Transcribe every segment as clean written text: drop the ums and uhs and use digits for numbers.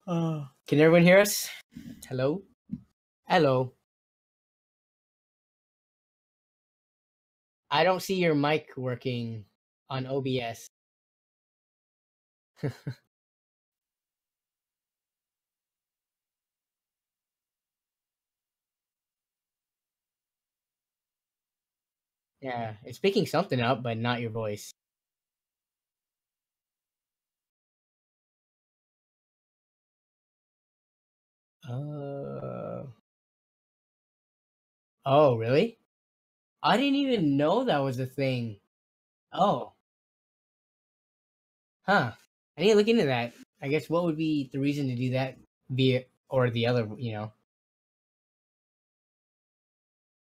Can everyone hear us? Hello? Hello. I don't see your mic working on OBS. Yeah, it's picking something up, but not your voice. Uh, oh, really? I didn't even know that was a thing. Oh, huh. I need to look into that. I guess what would be the reason to do that via or the other,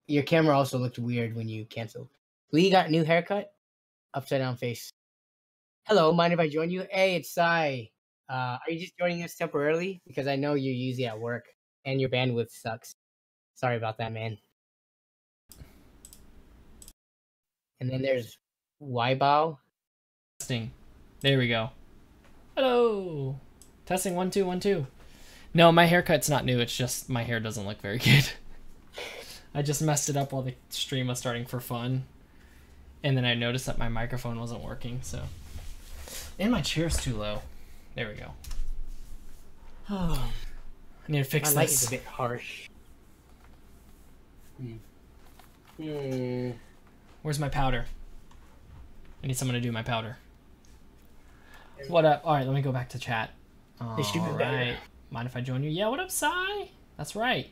Your camera also looked weird when you canceled. Lee got a new haircut? Upside down face. Hello, mind if I join you? Hey, it's Sai. Are you just joining us temporarily? Because I know you're usually at work and your bandwidth sucks. Sorry about that, man. And then there's Weibow. Testing. There we go. Hello. Testing 1 2 1 2. No, my haircut's not new. It's just my hair doesn't look very good. I just messed it up while the stream was starting for fun, and then I noticed that my microphone wasn't working. So, and my chair's too low. There we go. Oh, I need to fix my light this. is a bit harsh. Where's my powder? I need someone to do my powder. What up? All right, let me go back to chat. All right. Mind if I join you? Yeah, what up, Sai? That's right.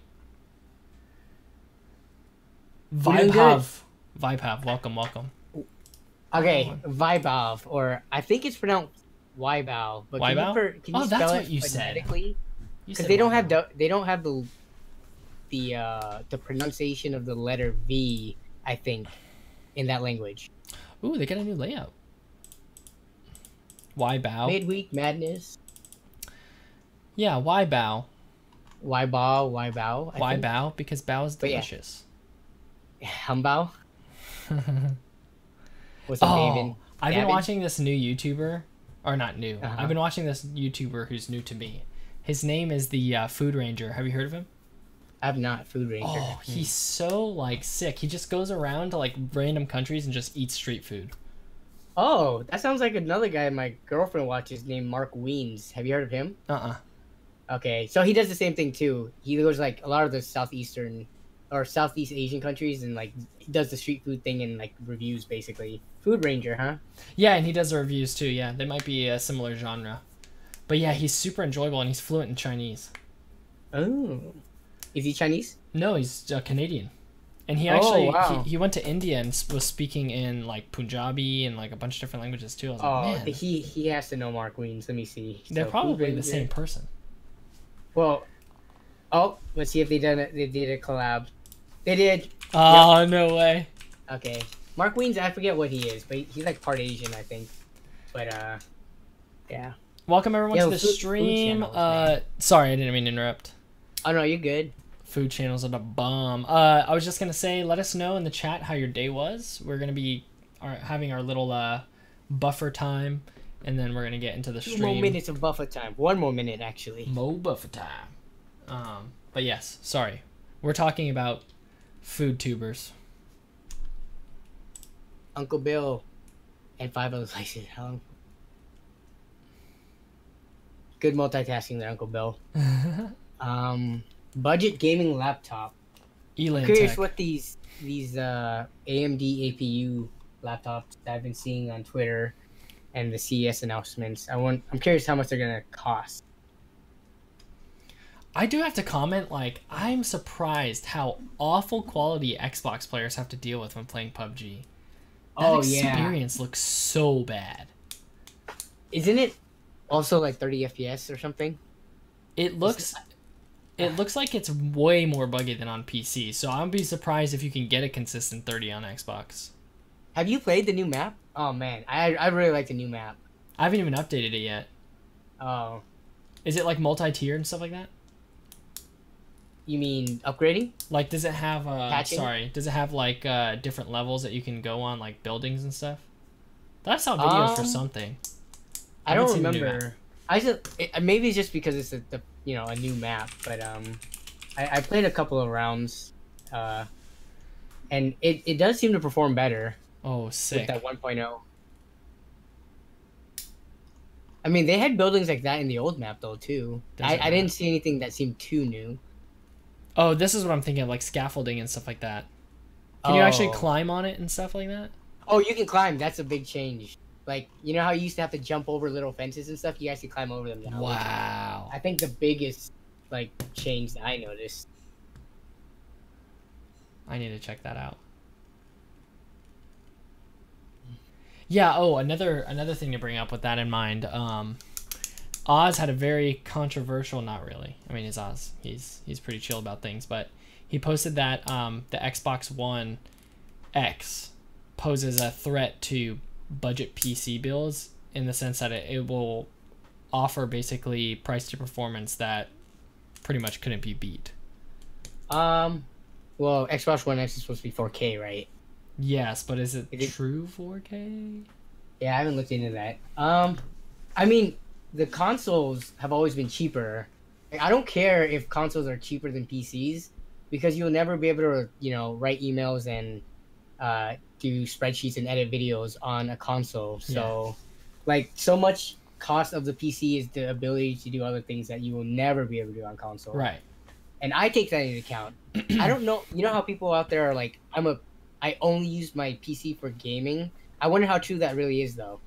Vipav, welcome. Okay, Vibav, or I think it's pronounced Weibow. But Weibow? Can you spell it phonetically? Because they don't have the pronunciation of the letter V, I think, in that language. Ooh, they got a new layout. Weibow. Midweek Madness. Yeah, Weibow. Weibow. Weibow, because bao is delicious. Humbao? I've been watching this new YouTuber, or not new. I've been watching this YouTuber who's new to me. His name is the Food Ranger. Have you heard of him? I have not. Food Ranger. Oh, he's so like sick. He just goes around to like random countries and just eats street food. Oh, that sounds like another guy my girlfriend watches named Mark Weens. Have you heard of him? Okay, so he does the same thing too. He goes like a lot of the Southeast Asian countries and like he does the street food thing and like reviews basically. Food Ranger, huh? Yeah, and he does the reviews too. Yeah, they might be a similar genre. But yeah, he's super enjoyable and he's fluent in Chinese. Oh, is he Chinese? No, he's Canadian. And he actually he went to India and was speaking in like Punjabi and like a bunch of different languages too. I was like, man, he has to know Mark Weens. Let me see. They're probably the same person. Well, let's see if they did a collab. They did. Oh, yep. No way. Okay, Mark Weens. I forget what he is, but he's like part Asian, I think. But yeah. Welcome everyone to the stream. Sorry, I didn't mean to interrupt. Oh no, you're good. Food channels are the bomb. I was just gonna say, let us know in the chat how your day was. We're gonna be having our little buffer time, and then we're gonna get into the stream. 2 more minutes of buffer time. 1 more minute, actually. More buffer time. But yes, sorry. We're talking about food tubers. Uncle Bill and 5 other places. Good multitasking there, Uncle Bill. Budget gaming laptop. I'm curious what these AMD APU laptops that I've been seeing on Twitter and the CES announcements. I'm curious how much they're gonna cost. I do have to comment, like, I'm surprised how awful quality Xbox players have to deal with when playing PUBG. That experience looks so bad. Isn't it also like 30 FPS or something? It looks like it's way more buggy than on PC, so I'd be surprised if you can get a consistent 30 on Xbox. Have you played the new map? Oh man, I really like the new map. I haven't even updated it yet. Oh. Is it like multi-tier and stuff like that? You mean upgrading? Like, does it have patching? Does it have like different levels that you can go on, like buildings and stuff? I saw videos for something. I don't remember. I just maybe it's just because it's a new map, but I played a couple of rounds, uh, and it does seem to perform better Oh, with that sick. 1.0. I mean, they had buildings like that in the old map though too. Desert I map. didn't see anything that seemed too new. Oh, this is what I'm thinking of, like scaffolding and stuff like that. Can you actually Oh, climb on it and stuff like that? oh, you can climb. That's a big change. Like you know how you used to have to jump over little fences and stuff. You guys can climb over them now, which is Wow. I think the biggest like change that I noticed. I need to check that out. Yeah. Oh, another thing to bring up with that in mind. Oz had a very controversial. Not really. I mean, he's Oz. He's pretty chill about things, but he posted that the Xbox One X poses a threat to budget PC builds in the sense that it will offer basically price to performance that pretty much couldn't be beat. Um, well, Xbox One X is supposed to be 4K, right? Yes, but is it Is it? true 4K? Yeah, I haven't looked into that. I mean, the consoles have always been cheaper. Like, I don't care if consoles are cheaper than PCs because you'll never be able to, write emails and do spreadsheets and edit videos on a console. Yeah. So, like, so much cost of the PC is the ability to do other things that you will never be able to do on console. Right. And I take that into account. I don't know. You know how people out there are like, I only use my PC for gaming. I wonder how true that really is, though.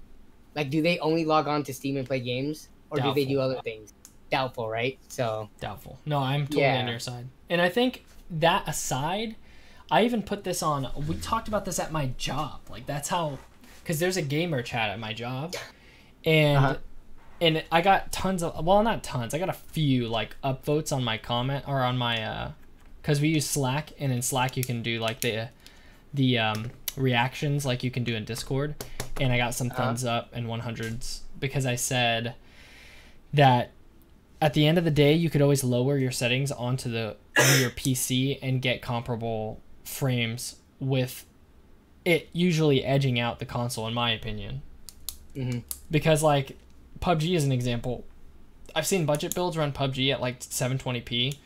Like, do they only log on to Steam and play games, or do they Doubtful. do other things? Doubtful, right? So Doubtful. No, I'm totally on yeah, your side. And I think that aside, I even put this on. We talked about this at my job. Like that's how, because there's a gamer chat at my job, and uh-huh. and I got tons of, well, not tons. I got a few like upvotes on my comment or on my because we use Slack, and in Slack you can do like the reactions like you can do in Discord, and I got some thumbs up and 100s because I said that at the end of the day you could always lower your settings onto your PC and get comparable frames with it usually edging out the console in my opinion. Mm-hmm. Because like PUBG is an example. I've seen budget builds run PUBG at like 720p.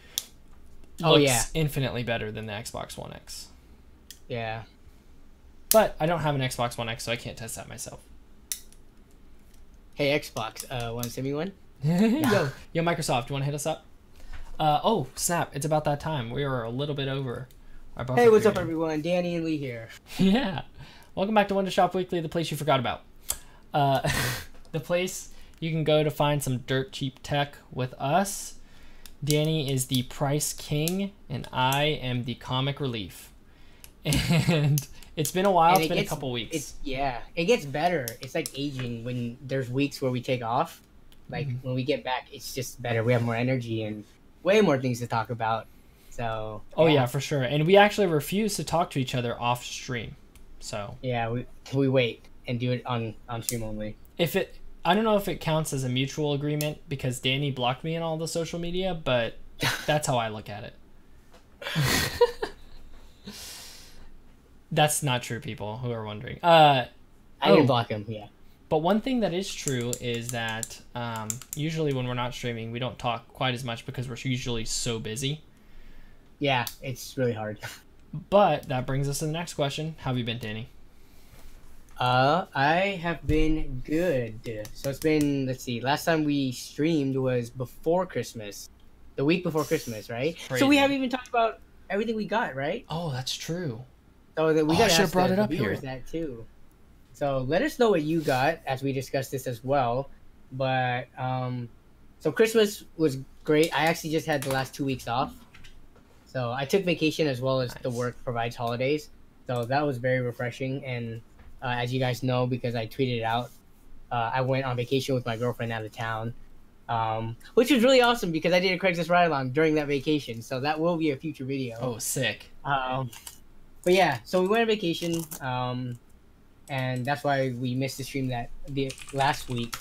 Oh Looks yeah, infinitely better than the Xbox One X. yeah. But I don't have an Xbox One X, so I can't test that myself. Hey Xbox, want to send me one? Yo, Microsoft, you want to hit us up? Oh, snap. It's about that time. We are a little bit over our buffer Hey, what's up, period. everyone? Danny and Lee here. Yeah. Welcome back to Windowshop Weekly, the place you forgot about. The place you can go to find some dirt cheap tech with us. Danny is the price king, and I am the comic relief. And it's been a while. It's been a couple weeks. It gets better. It's like aging when there's weeks where we take off. Like when we get back, it's just better. We have more energy and way more things to talk about. So Oh yeah, for sure. And we actually refuse to talk to each other off stream. So yeah, we wait and do it on stream only. I don't know if it counts as a mutual agreement because Danny blocked me in all the social media, but that's how I look at it. That's not true, people who are wondering. I didn't block him. Yeah. But one thing that is true is that usually when we're not streaming, we don't talk quite as much because we're usually so busy. Yeah, it's really hard. But that brings us to the next question. How have you been, Danny? I have been good. So it's been, let's see, last time we streamed was before Christmas. The week before Christmas, right? Crazy. So we haven't even talked about everything we got, right? Oh, that's true. So that we I got to should have ask brought the it up viewers here. that too. So let us know what you got as we discuss this as well. But so Christmas was great. I actually just had the last 2 weeks off. So I took vacation as well as the work provides holidays. So that was very refreshing. And as you guys know, because I tweeted it out, I went on vacation with my girlfriend out of town, which was really awesome because I did a Craigslist ride along during that vacation. So that will be a future video. Oh, sick. But yeah, so we went on vacation, and that's why we missed the stream the last week.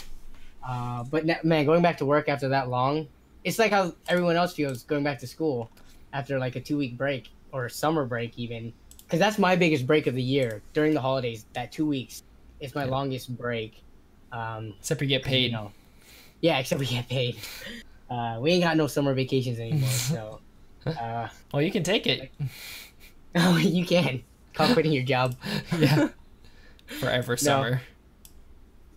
But man, going back to work after that long, it's like how everyone else feels going back to school after like a 2 week break or summer break even. Because that's my biggest break of the year during the holidays. That 2 weeks is my longest break. Except you get paid. Yeah, except we get paid. We ain't got no summer vacations anymore, so. Well, you can take it. Like, oh, you can. Call quitting your job. Yeah. Forever No, summer.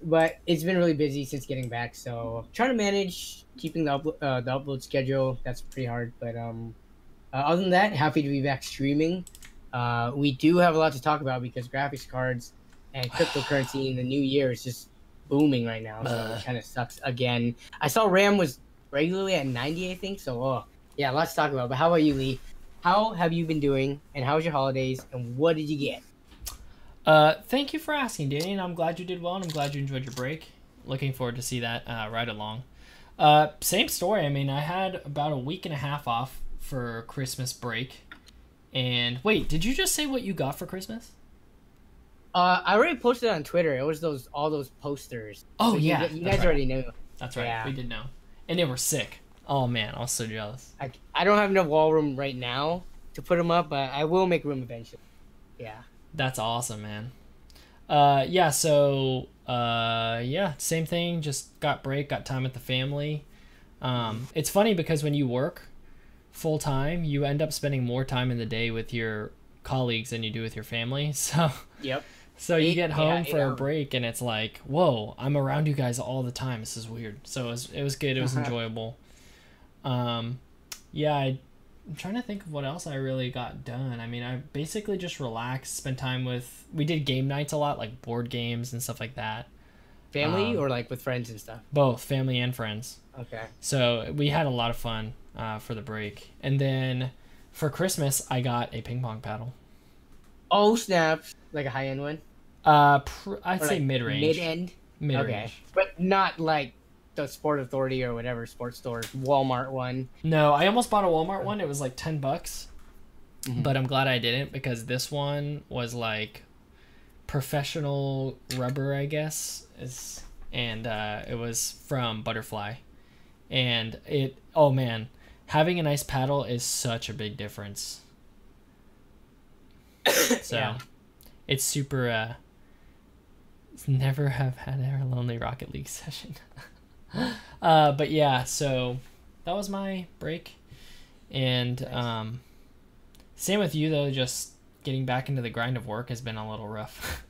but it's been really busy since getting back, so trying to manage keeping the upload schedule. That's pretty hard, but other than that, happy to be back streaming. We do have a lot to talk about because graphics cards and cryptocurrency in the new year is just booming right now. So it kind of sucks again. I saw RAM was regularly at 90, I think. So, yeah, lots to talk about. But how about you, Lee? How have you been doing? And how was your holidays? And what did you get? Thank you for asking, Danny, and I'm glad you did well, and I'm glad you enjoyed your break. Looking forward to see that right along. Same story. I mean, I had about a week and a half off for Christmas break. And wait, did you just say what you got for Christmas? I already posted on Twitter. It was all those posters. Oh, so yeah. You guys already knew. That's right. Yeah. We did know. And they were sick. Oh, man. I was so jealous. I don't have enough wall room right now to put them up, but I will make room eventually. Yeah. That's awesome, man. Yeah, so, yeah, same thing. Just got break, got time with the family. It's funny because when you work full time, you end up spending more time in the day with your colleagues than you do with your family. So, Yep. So you get home for a break and it's like, whoa, I'm around you guys all the time. This is weird. So it was good. It was enjoyable. Yeah, I'm trying to think of what else I really got done. I mean, I basically just relaxed, spent time with... We did game nights a lot, like board games and stuff like that. Family or like with friends and stuff? Both, family and friends. Okay. So we had a lot of fun for the break. And then for Christmas, I got a ping pong paddle. Oh, snaps. Like a high-end one? I'd say mid-range. Mid-end? Mid-range. Okay. But not like the Sport Authority or whatever sports store, Walmart one. No, I almost bought a Walmart one. It was like $10. But I'm glad I didn't because this one was like professional rubber, I guess. And it was from Butterfly. And oh man, having a nice paddle is such a big difference. So yeah. It's super never have had a lonely Rocket League session. But yeah, so that was my break. And same with you though, just getting back into the grind of work has been a little rough.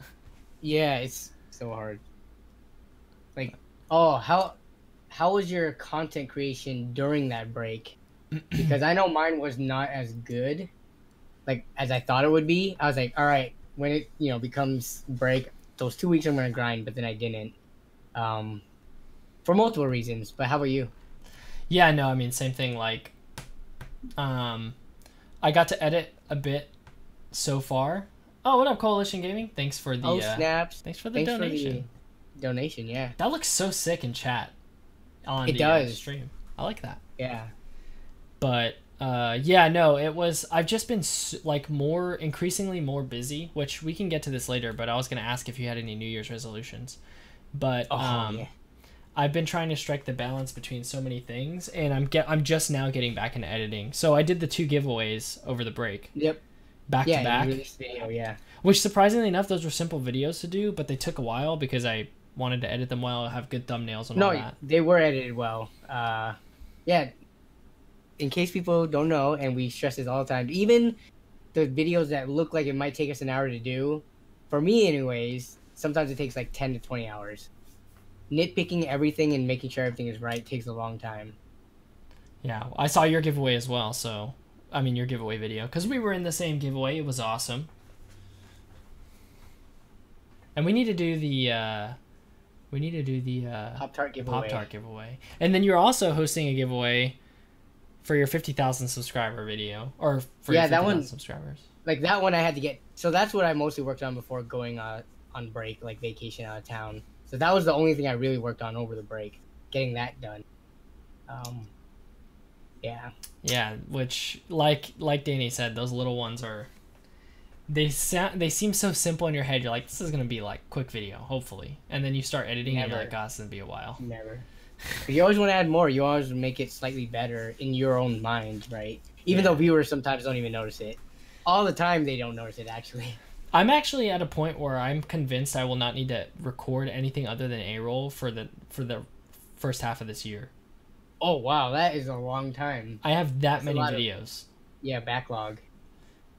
Yeah, it's so hard. Like, oh, how was your content creation during that break? Because I know mine was not as good like as I thought it would be. I was like, all right, when it becomes break, those 2 weeks I'm gonna grind, but then I didn't. For multiple reasons. But how about you? Yeah, no, I mean same thing. Like, I got to edit a bit so far. Oh, what up, Coalition Gaming? Thanks for the snaps. Thanks for the donation. Donation, yeah. That looks so sick in chat on the stream. I like that. Yeah. But yeah, no, it was. I've just been like increasingly more busy, which we can get to this later. But I was gonna ask if you had any New Year's resolutions. But yeah. I've been trying to strike the balance between so many things, and I'm just now getting back into editing. So I did the 2 giveaways over the break. Yep. Back to back. Video, yeah. Which surprisingly enough, those were simple videos to do, but they took a while because I wanted to edit them well, have good thumbnails and all that. No, they were edited well. Yeah. In case people don't know, and we stress this all the time, even the videos that look like it might take us an hour to do, for me anyways, sometimes it takes like 10 to 20 hours. Nitpicking everything and making sure everything is right takes a long time. Yeah, I saw your giveaway as well, so... I mean, your giveaway video. Because we were in the same giveaway. It was awesome. And we need to do the... Pop-Tart giveaway. Pop-Tart giveaway. And then you're also hosting a giveaway for your 50,000 subscriber video. Or for your 50,000 subscribers. Like, that one I had to get... So that's what I mostly worked on before going on break, like vacation out of town. So that was the only thing I really worked on over the break. Getting that done. Yeah. Yeah, which like Danny said, those little ones are they seem so simple in your head. You're like, this is gonna be like quick video, hopefully. And then you start editing and you're like, oh, it's gonna be a while. Never. You always want to add more. You always make it slightly better in your own mind, right? Even though viewers sometimes don't even notice it. All the time they don't notice it actually. I'm actually at a point where I'm convinced I will not need to record anything other than A-roll for first half of this year. Oh wow, that is a long time. I have that That's a many lot videos. Yeah, backlog.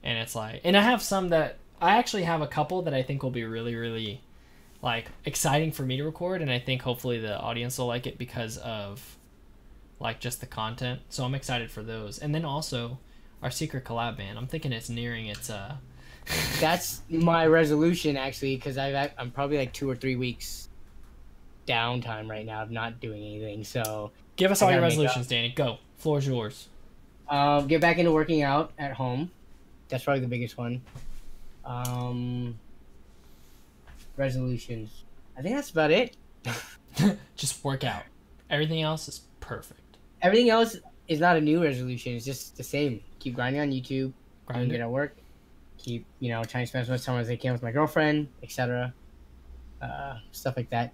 And it's like, and I have some that I actually have a couple that I think will be really, really like exciting for me to record, and I think hopefully the audience will like it because of like just the content. So I'm excited for those. And then also our secret collab, man. I'm thinking it's nearing its That's my resolution actually, because I'm probably like 2 or 3 weeks downtime right now of not doing anything. So give us I all your gotta make resolutions, up. Danny. Go. Floor's yours. Get back into working out at home. That's probably the biggest one. Resolutions. I think that's about it. Just work out. Everything else is perfect. Everything else is not a new resolution. It's just the same. Keep grinding on YouTube. Grind Get it. at work. Keep, trying to spend as much time as I can with my girlfriend, etc. Stuff like that.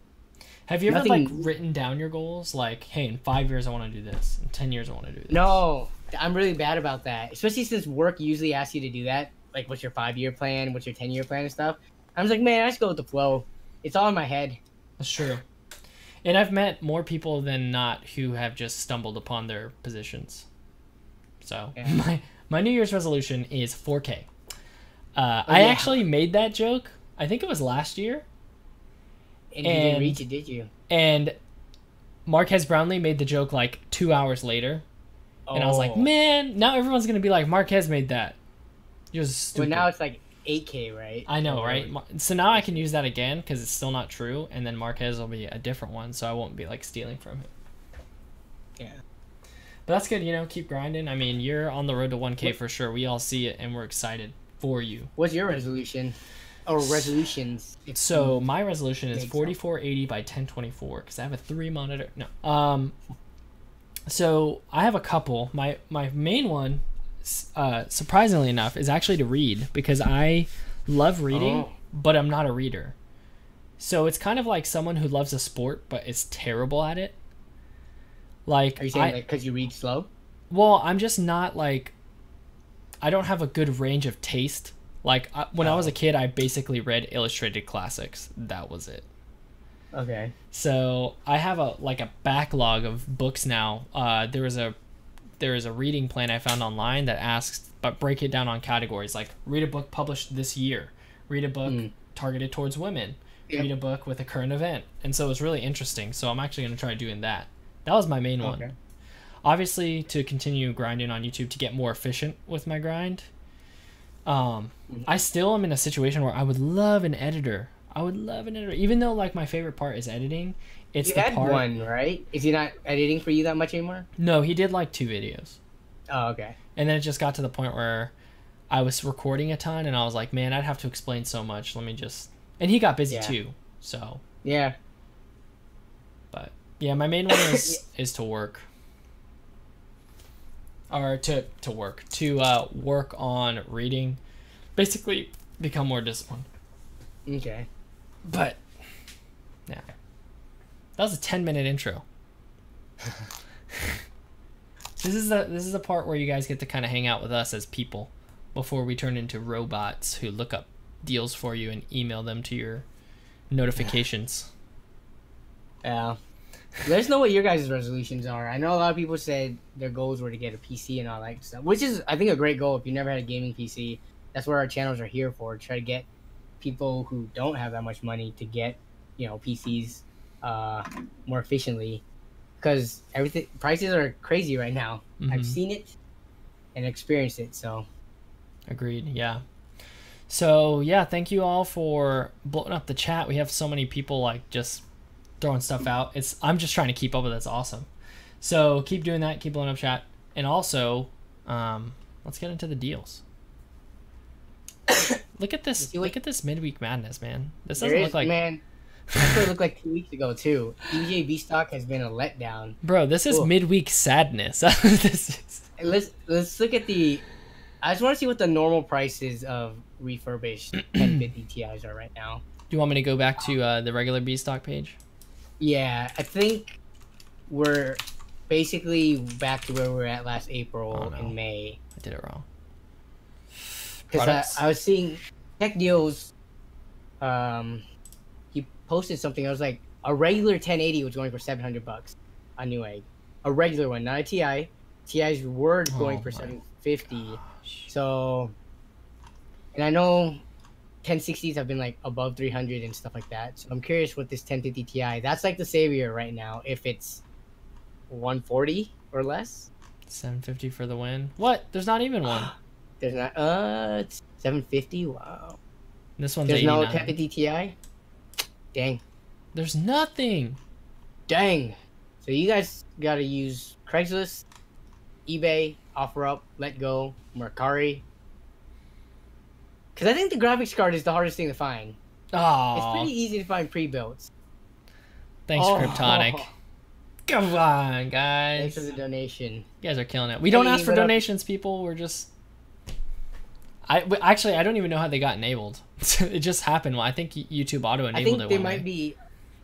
Have you ever Nothing- like written down your goals? Like, hey, in 5 years I want to do this. In 10 years I want to do this. No, I'm really bad about that. Especially since work usually asks you to do that. Like, what's your 5-year plan? What's your 10-year plan and stuff? I was like, man, I just go with the flow. It's all in my head. That's true. And I've met more people than not who have just stumbled upon their positions. So Yeah. my New Year's resolution is 4K. I actually made that joke. I think it was last year. And you didn't reach it, did you? And Marquez Brownlee made the joke like 2 hours later. And I was like, man, now everyone's going to be like, Marquez made that. You're stupid. Well, now it's like 8K, right? I know, right? So now I can use that again because it's still not true. And then Marquez will be a different one. So I won't be like stealing from him. Yeah. But that's good, keep grinding. I mean, you're on the road to 1K for sure. We all see it and we're excited for you. What's your resolution? Or resolutions? So my resolution is Make 4480 by 1024 because I have a 3 monitor. No. So I have a couple. My main one, surprisingly enough, is actually to read because I love reading, but I'm not a reader. So it's kind of like someone who loves a sport but is terrible at it. Like, Are you saying like because you read slow? Well, I'm just not like, I don't have a good range of taste. Like when I was a kid, I basically read illustrated classics. That was it. Okay. So I have a backlog of books now. There is a reading plan I found online that asks, but break it down on categories like read a book published this year, read a book targeted towards women, read a book with a current event, and so it's really interesting. So I'm actually going to try doing that. That was my main one. Obviously, to continue grinding on YouTube to get more efficient with my grind. I still am in a situation where I would love an editor. Even though like my favorite part is editing. It's you the had part. one, right? Is he not editing for you that much anymore? No, he did like 2 videos. Oh, okay. And then it just got to the point where I was recording a ton, and I was like, man, I'd have to explain so much. Let me just. And he got busy too, so. Yeah. But yeah, my main one is to work. Or to work on reading, basically become more disciplined. Okay. But yeah, that was a 10-minute intro. This is the part where you guys get to kind of hang out with us as people before we turn into robots who look up deals for you and email them to your notifications. Yeah. Let us know what your guys' resolutions are. I know a lot of people said their goals were to get a PC and all that stuff, which is, I think, a great goal if you never had a gaming PC. That's what our channels are here for, try to get people who don't have that much money to get, PCs more efficiently. Because prices are crazy right now. I've seen it and experienced it, so. Agreed, yeah. So, yeah, thank you all for blowing up the chat. We have so many people, like, just throwing stuff out. I'm just trying to keep up with it. It's awesome. So keep doing that. Keep blowing up chat. And also, let's get into the deals. Look at this. Look at this midweek madness, man. This doesn't look like. Man, that's what it looked like 2 weeks ago too. EJ stock has been a letdown. Bro, this is midweek sadness. This is... Let's look at the. I just want to see what the normal prices of refurbished 1050 Ti's are right now. Do you want me to go back to the regular B stock page? Yeah, I think we're basically back to where we were at last April in May. I did it wrong. Because I was seeing Tech Deals. He posted something. I was like, a regular 1080 was going for $700. a Newegg, a regular one, not a TI. TIs were going Oh for my 750. gosh. So, and I know 1060s have been like above 300 and stuff like that. So I'm curious what this 1050 Ti. That's like the savior right now. If it's 140 or less. 750 for the win. What? There's not even one. There's not. It's 750. Wow. This one's There's no 89. 1050 Ti. Dang. There's nothing. Dang. So you guys got to use Craigslist, eBay, OfferUp, Let Go, Mercari. Because I think the graphics card is the hardest thing to find. It's Oh, pretty easy to find pre-built. thanks, Kryptonic. Come on, Thanks guys. for the donation. You guys are killing it. We don't ask for what up? donations, people. We're just... Actually, I don't even know how they got enabled. It just happened. Well, I think YouTube auto-enabled it. I think they might be.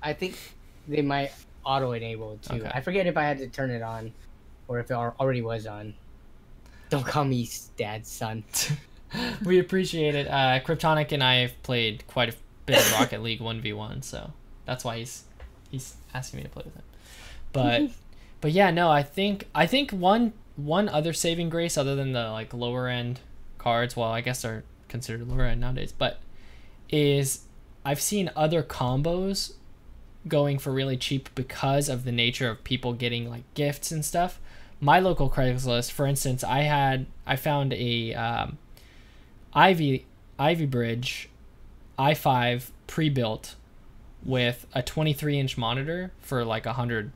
I think they might auto-enable it too. Okay. I forget if I had to turn it on, or if it already was on. Don't call me dad's son. We appreciate it. Kryptonic and I have played quite a bit of Rocket League 1v1, so that's why he's asking me to play with him. But yeah, no, I think one other saving grace other than the like lower end cards, well, I guess they're considered lower end nowadays, but is I've seen other combos going for really cheap because of the nature of people getting like gifts and stuff. My local Craigslist, for instance, I found a Ivy Bridge i5 pre-built with a 23-inch monitor for like $150.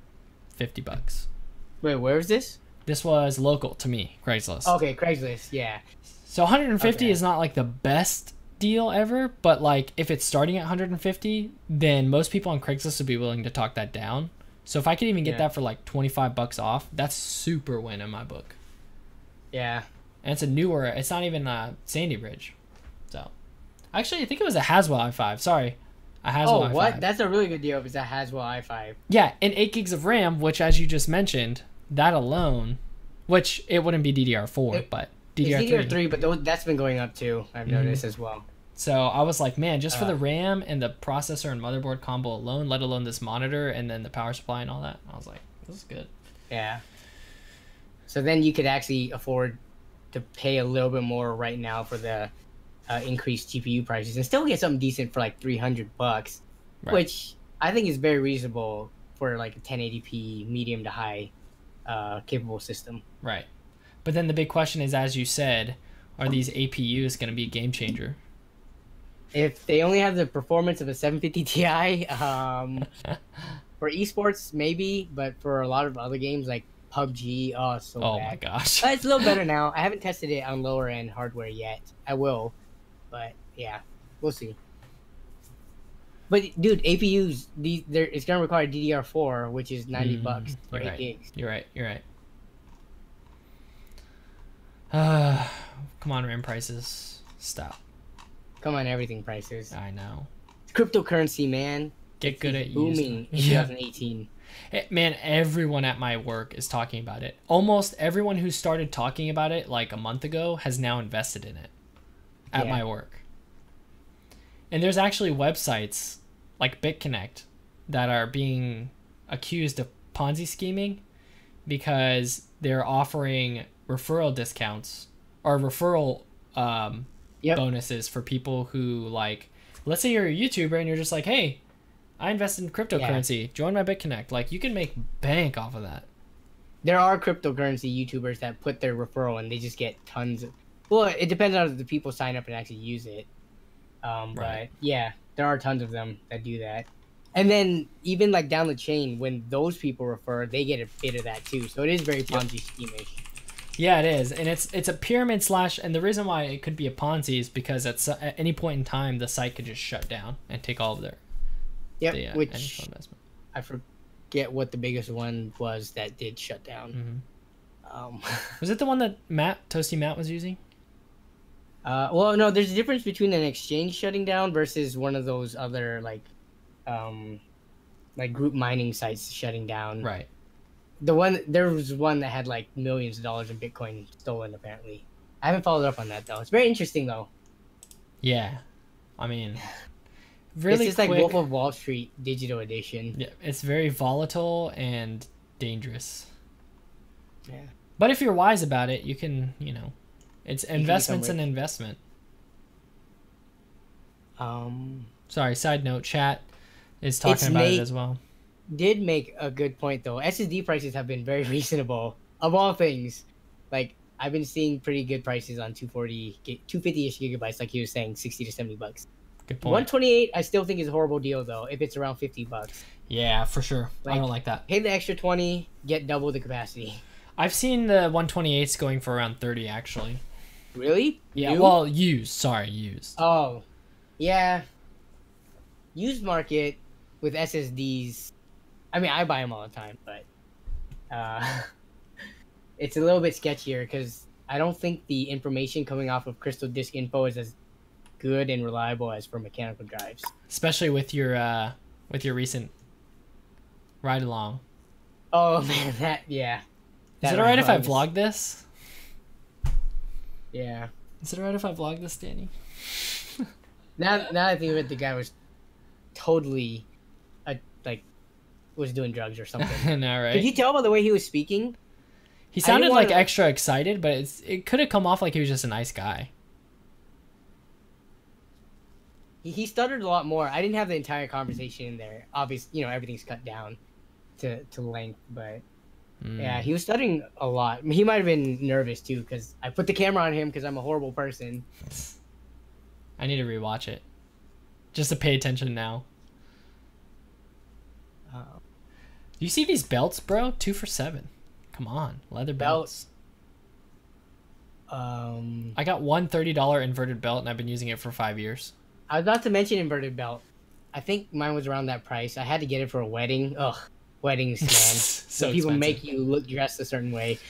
Wait, where is this? This was local to me, Craigslist. Okay, Craigslist. Yeah. So 150 Okay. is not like the best deal ever, but like if it's starting at 150, then most people on Craigslist would be willing to talk that down. So if I could even get that for like $25 off, that's super win in my book. Yeah. And it's a newer, it's not even a Sandy Bridge. So actually, I think it was a Haswell i5. Sorry. A Haswell i5. Oh, what? That's a really good deal if it's a Haswell i5. Yeah, and 8 gigs of RAM, which as you just mentioned, that alone, which it wouldn't be DDR4, but DDR3. It's DDR3, but that's been going up too. I've noticed as well. So I was like, man, just for the RAM and the processor and motherboard combo alone, let alone this monitor and then the power supply and all that, I was like, this is good. Yeah. So then you could actually afford to pay a little bit more right now for the increased GPU prices and still get something decent for like $300, Right. which I think is very reasonable for like a 1080p medium to high capable system. Right. But then the big question is, as you said, are these APUs going to be a game changer? If they only have the performance of a 750 Ti, for esports maybe, but for a lot of other games like PUBG, so Oh bad. my gosh. It's a little better now. I haven't tested it on lower end hardware yet. I will, but yeah, we'll see. But dude, APUs, it's gonna require DDR4, which is $90 for 8 gigs. You're right. Come on, RAM prices. Stop. Come on, everything prices. I know. Cryptocurrency, man. Get good at booming in Yeah. 2018. Man, everyone at my work is talking about it. Almost everyone who started talking about it like a month ago has now invested in it at my work. And there's actually websites like BitConnect that are being accused of Ponzi scheming because they're offering referral discounts or referral bonuses for people who, like, let's say you're a YouTuber and you're just like, hey, I invested in cryptocurrency. Join my BitConnect. Like, you can make bank off of that. There are cryptocurrency YouTubers that put their referral and they just get tons of... Well, it depends on if the people sign up and actually use it. But yeah, there are tons of them that do that. And then even like down the chain, when those people refer, they get a bit of that too. So it is very Ponzi scheme-ish. Yeah, it is, and it's a pyramid slash. And the reason why it could be a Ponzi is because at any point in time, the site could just shut down and take all of their which initial investment. I forget what the biggest one was that did shut down. Was it the one that Toasty Matt was using? Well, no, there's a difference between an exchange shutting down versus one of those other like group mining sites shutting down. Right. There was one that had like millions of dollars in Bitcoin stolen. Apparently, I haven't followed up on that though. It's very interesting though. Yeah, I mean, really, it's just like Wolf of Wall Street Digital Edition. Yeah, it's very volatile and dangerous. Yeah. But if you're wise about it, you can, it's can investment's become an investment. Um, Sorry, side note, chat is talking about it as well. did make a good point though. SSD prices have been very reasonable of all things. Like I've been seeing pretty good prices on 250-ish gigabytes, like you were saying, $60 to $70. Good point. 128, I still think is a horrible deal though. If it's around $50, Yeah, for sure. I don't like that. Pay the extra 20, get double the capacity. I've seen the 128s going for around 30 actually. Really? Yeah. New? Well, used. Sorry, used. Oh, yeah. Used market with SSDs. I mean, I buy them all the time, but it's a little bit sketchier because I don't think the information coming off of Crystal Disk Info is as good and reliable as for mechanical drives. Especially with your recent ride along. Oh man, yeah. Is it alright if I vlog this? Yeah. Is it alright if I vlog this, Danny? Now that I think of it, the guy was totally, was doing drugs or something. No, right? Could you tell by the way he was speaking? He sounded like extra excited, but it could have come off like he was just a nice guy. He stuttered a lot more. I didn't have the entire conversation in there. Obviously, everything's cut down to length, but yeah, he was stuttering a lot. He might have been nervous too because I put the camera on him because I'm a horrible person. I need to rewatch it just to pay attention now. Do you see these belts, bro? 2 for $7. Come on, leather belts. I got one $30 inverted belt, and I've been using it for 5 years. I was about to mention inverted belt. I think mine was around that price. I had to get it for a wedding. Ugh, weddings, man. So people expensive. make you look dressed a certain way.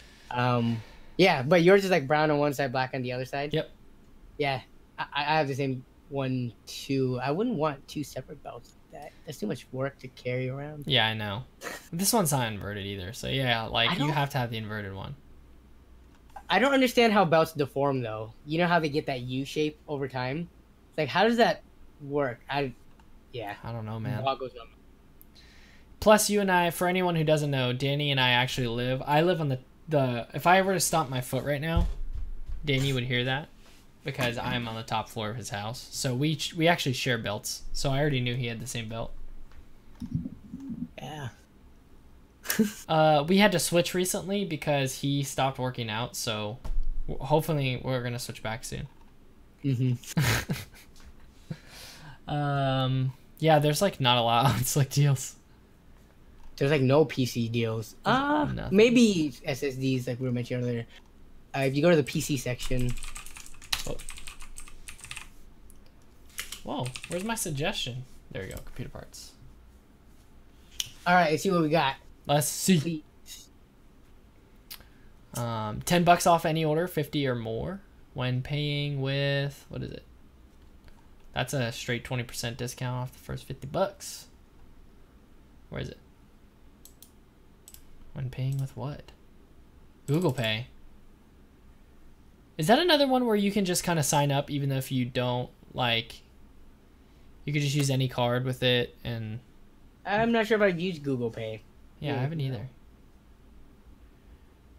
Yeah, but yours is like brown on one side, black on the other side. Yep. Yeah, I have the same one too. I wouldn't want two separate belts like that. That's too much work to carry around. Yeah, I know. This one's not inverted either, so yeah, like you have to have the inverted one. I don't understand how belts deform though. You know how they get that U shape over time? Like, how does that work? I don't know, man. Boggles my mind. Plus, you and I, for anyone who doesn't know, Danny and I actually live. I live on the. If I were to stomp my foot right now, Danny would hear that because I'm on the top floor of his house. So we actually share belts. So I already knew he had the same belt. Yeah. We had to switch recently because he stopped working out. So hopefully we're gonna switch back soon. Yeah, there's like not a lot on Slick deals. There's like no PC deals. Maybe SSDs like we were mentioning earlier. If you go to the PC section. Whoa, where's my suggestion? There we go, computer parts. All right, let's see what we got. Let's see. $10 off any order, 50 or more, when paying with, what is it? That's a straight 20% discount off the first $50. Where is it? When paying with what? Google Pay. Is that another one where you can just kind of sign up even though if you don't, like, you could just use any card with it and... I'm not sure if I'd use Google Pay. Yeah, I haven't either.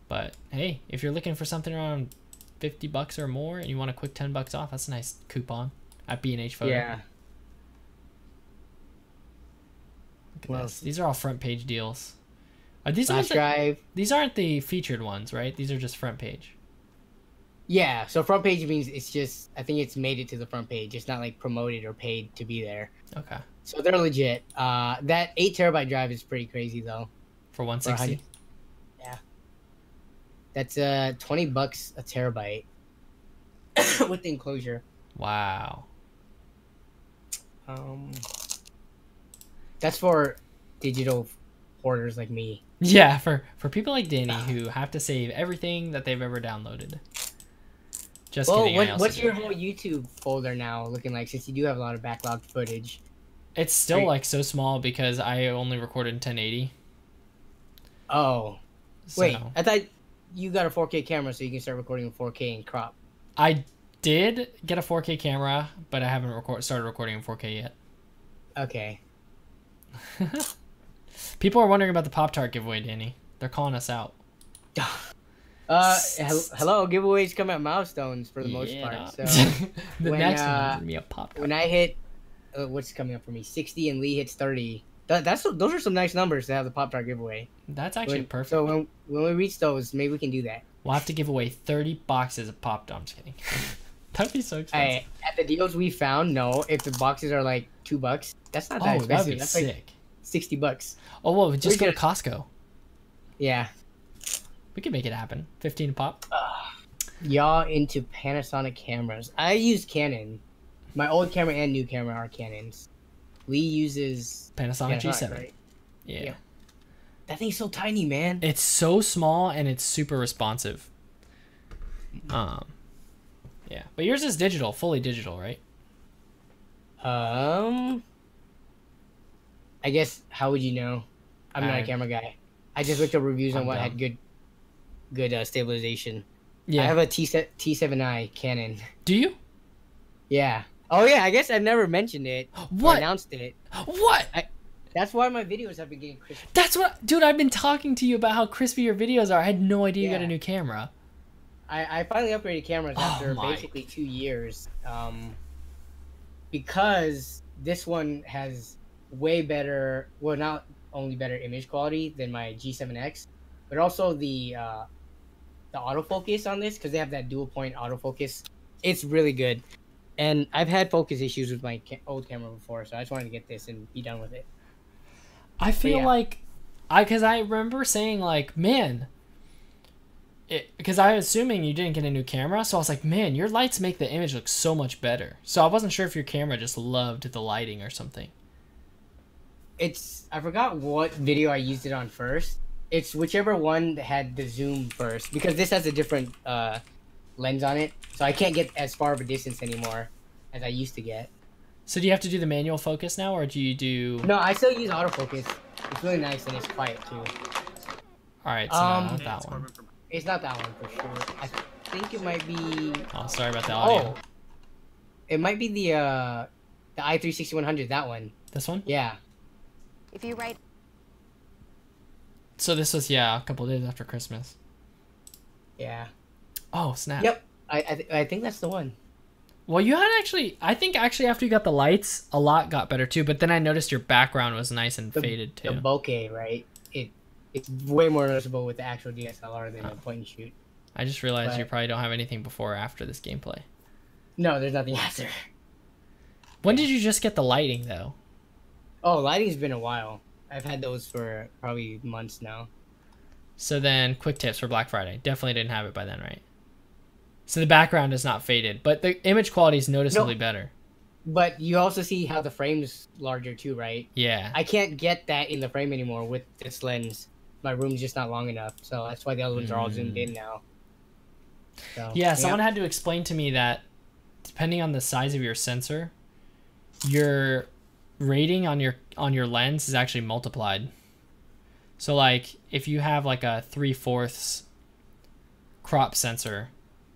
But, hey, if you're looking for something around $50 or more and you want a quick $10 off, that's a nice coupon at B&H Photo. Yeah. Look at this. These are all front page deals. Are these Flash drive? These aren't the featured ones, right? These are just front page. Yeah, so front page means it's just, I think it's made it to the front page. It's not like promoted or paid to be there. Okay. So they're legit. That 8 terabyte drive is pretty crazy though. For 160? Yeah. That's $20 a terabyte with the enclosure. Wow. That's for digital hoarders like me. Yeah, for people like Danny who have to save everything that they've ever downloaded. Just kidding. What's your whole YouTube folder now looking like since you do have a lot of backlogged footage? It's still like so small because I only recorded in 1080. Oh. So, wait, I thought you got a 4K camera so you can start recording in 4K and crop. I did get a 4K camera, but I haven't started recording in 4K yet. Okay. People are wondering about the Pop-Tart giveaway, Danny. They're calling us out. Hello. Giveaways come at milestones for the most part. So The when, next one is gonna be a pop. when I hit, what's coming up for me? 60 and Lee hits 30. Those are some nice numbers to have the Pop-Tart giveaway. That's actually perfect. So when we reach those, maybe we can do that. We'll have to give away 30 boxes of Pop-Tart. I'm just kidding. That'd be so expensive. At the deals we found, no. If the boxes are like $2, that's not that expensive. That'd be that's sick. like $60. Oh, well, just go to Costco. Yeah. We can make it happen. 15 a pop. Y'all into Panasonic cameras? I use Canon. My old camera and new camera are Canons. Lee uses Panasonic G7. Right? Yeah. That thing's so tiny, man. It's so small and it's super responsive. Yeah. But yours is digital, fully digital, right? I guess, how would you know? I'm not a camera guy. I just looked up reviews on what had good stabilization. Yeah. I have a T7i Canon. Do you? Yeah. Oh yeah, I guess I've never mentioned it. What? Or announced it. What? That's why my videos have been getting crispy. That's what, dude. I've been talking to you about how crispy your videos are. I had no idea you got a new camera. I finally upgraded cameras after basically 2 years, because this one has way better. Well, not only better image quality than my G7X, but also the autofocus on this, because they have that dual point autofocus. It's really good. And I've had focus issues with my old camera before, so I just wanted to get this and be done with it. I feel like, because I remember saying like, man, because I was assuming you didn't get a new camera, so I was like, man, your lights make the image look so much better. So I wasn't sure if your camera just loved the lighting or something. I forgot what video I used it on first. It's whichever one that had the zoom first, because this has a different lens on it, so I can't get as far of a distance anymore as I used to get. So do you have to do the manual focus now, or do you do... No, I still use autofocus. It's really nice and it's quiet too. Alright, so not that one. It's not that one for sure. I think it might be... Oh, sorry about the audio. Oh, it might be the i3-6100, that one. This one? Yeah. If you write... So this was, a couple days after Christmas. Yeah. Oh, snap. Yep. I think that's the one. Well, you had I think after you got the lights, a lot got better too, but then I noticed your background was nice and faded too. The bokeh, right? It's way more noticeable with the actual DSLR than a point and shoot. I just realized you probably don't have anything before or after this gameplay. No, there's nothing after. When did you just get the lighting, though? Oh, lighting's been a while. I've had those for probably months now. So then, quick tips for Black Friday. Definitely didn't have it by then, right? So the background is not faded, but the image quality is noticeably better. But you also see how the frame's larger too, right? Yeah. I can't get that in the frame anymore with this lens. My room's just not long enough, so that's why the other ones are all zoomed in now. So, yeah, someone had to explain to me that depending on the size of your sensor, your rating on your lens is actually multiplied. So like if you have like a 3/4 crop sensor,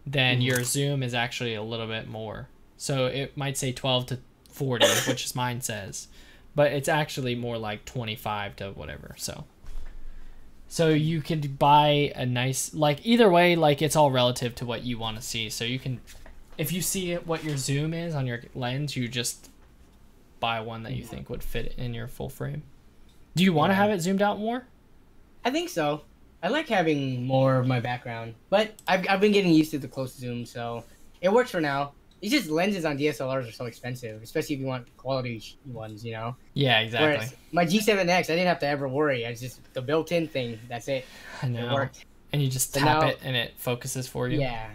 then your zoom is actually a little bit more. So it might say 12 to 40, which is mine says, but it's actually more like 25 to whatever. So you could buy a nice, like either way, like it's all relative to what you want to see. So you can, if you see what your zoom is on your lens, you just buy one that you think would fit in your full frame. Do you want to have it zoomed out more? I think so. I like having more of my background, but I've been getting used to the close zoom, so it works for now. It's just lenses on DSLRs are so expensive, especially if you want quality ones, you know? Yeah, exactly. Whereas my G7X, I didn't have to ever worry. It's just the built-in thing. That's it. I know. It worked. And you just tap it and it focuses for you. Yeah.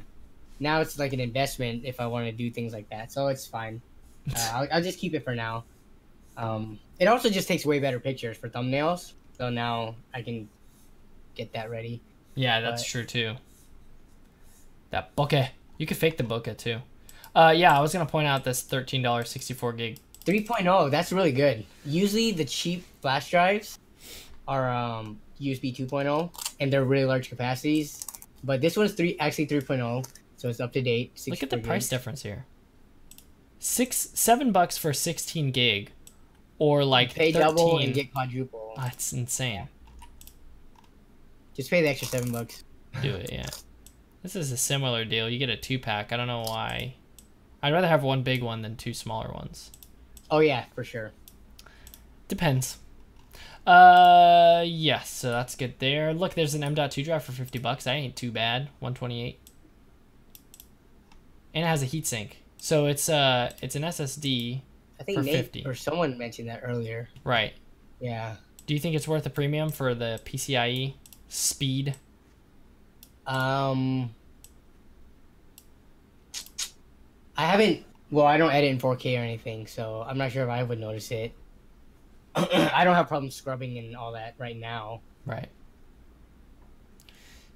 Now it's like an investment if I want to do things like that, so it's fine. I'll just keep it for now. It also just takes way better pictures for thumbnails, so now I can get that ready. Yeah, that's true too. That bokeh. You could fake the bokeh too. Yeah, I was going to point out this $13 64 gig. 3.0, that's really good. Usually the cheap flash drives are USB 2.0, and they're really large capacities. But this one's actually 3.0, so it's up to date. Look at the price difference here. $7 for 16 gig, or like pay 13. double and get quadruple. That's insane. Just pay the extra $7. Do it, yeah. This is a similar deal. You get a 2-pack. I don't know why. I'd rather have one big one than 2 smaller ones. Oh yeah, for sure. Depends. Yes, so that's good there. Look, there's an M.2 drive for $50. That ain't too bad. 128. And it has a heatsink. So it's an SSD I think for Nate 50. or someone mentioned that earlier. Right. Yeah. Do you think it's worth a premium for the PCIe speed? I haven't. Well, I don't edit in 4K or anything, so I'm not sure if I would notice it. I don't have problems scrubbing and all that right now. Right.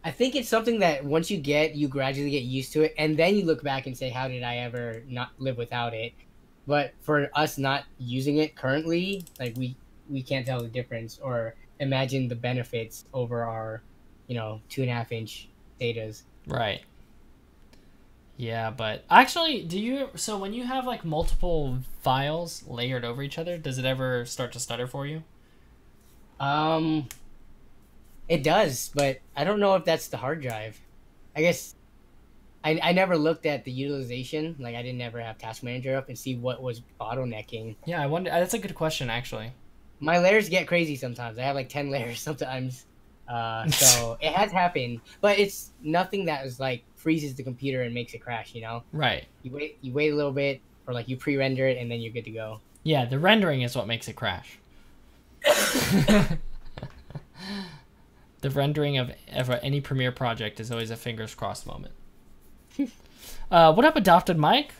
I think it's something that once you gradually get used to it, and then you look back and say, "How did I ever not live without it?" But for us not using it currently, like we can't tell the difference or imagine the benefits over our, 2.5-inch datas. Right. Yeah, but actually, so when you have like multiple files layered over each other, does it ever start to stutter for you? It does, but I don't know if that's the hard drive. I guess I never looked at the utilization. Like I didn't ever have Task Manager up and see what was bottlenecking. Yeah, I wonder. That's a good question, actually. My layers get crazy sometimes. I have like 10 layers sometimes. So it has happened, but it's nothing that is like freezes the computer and makes it crash. Right. You wait a little bit, or like you pre-render it and then you're good to go. Yeah, the rendering is what makes it crash. The rendering of any Premiere project is always a fingers crossed moment. What up, Adopted Mike?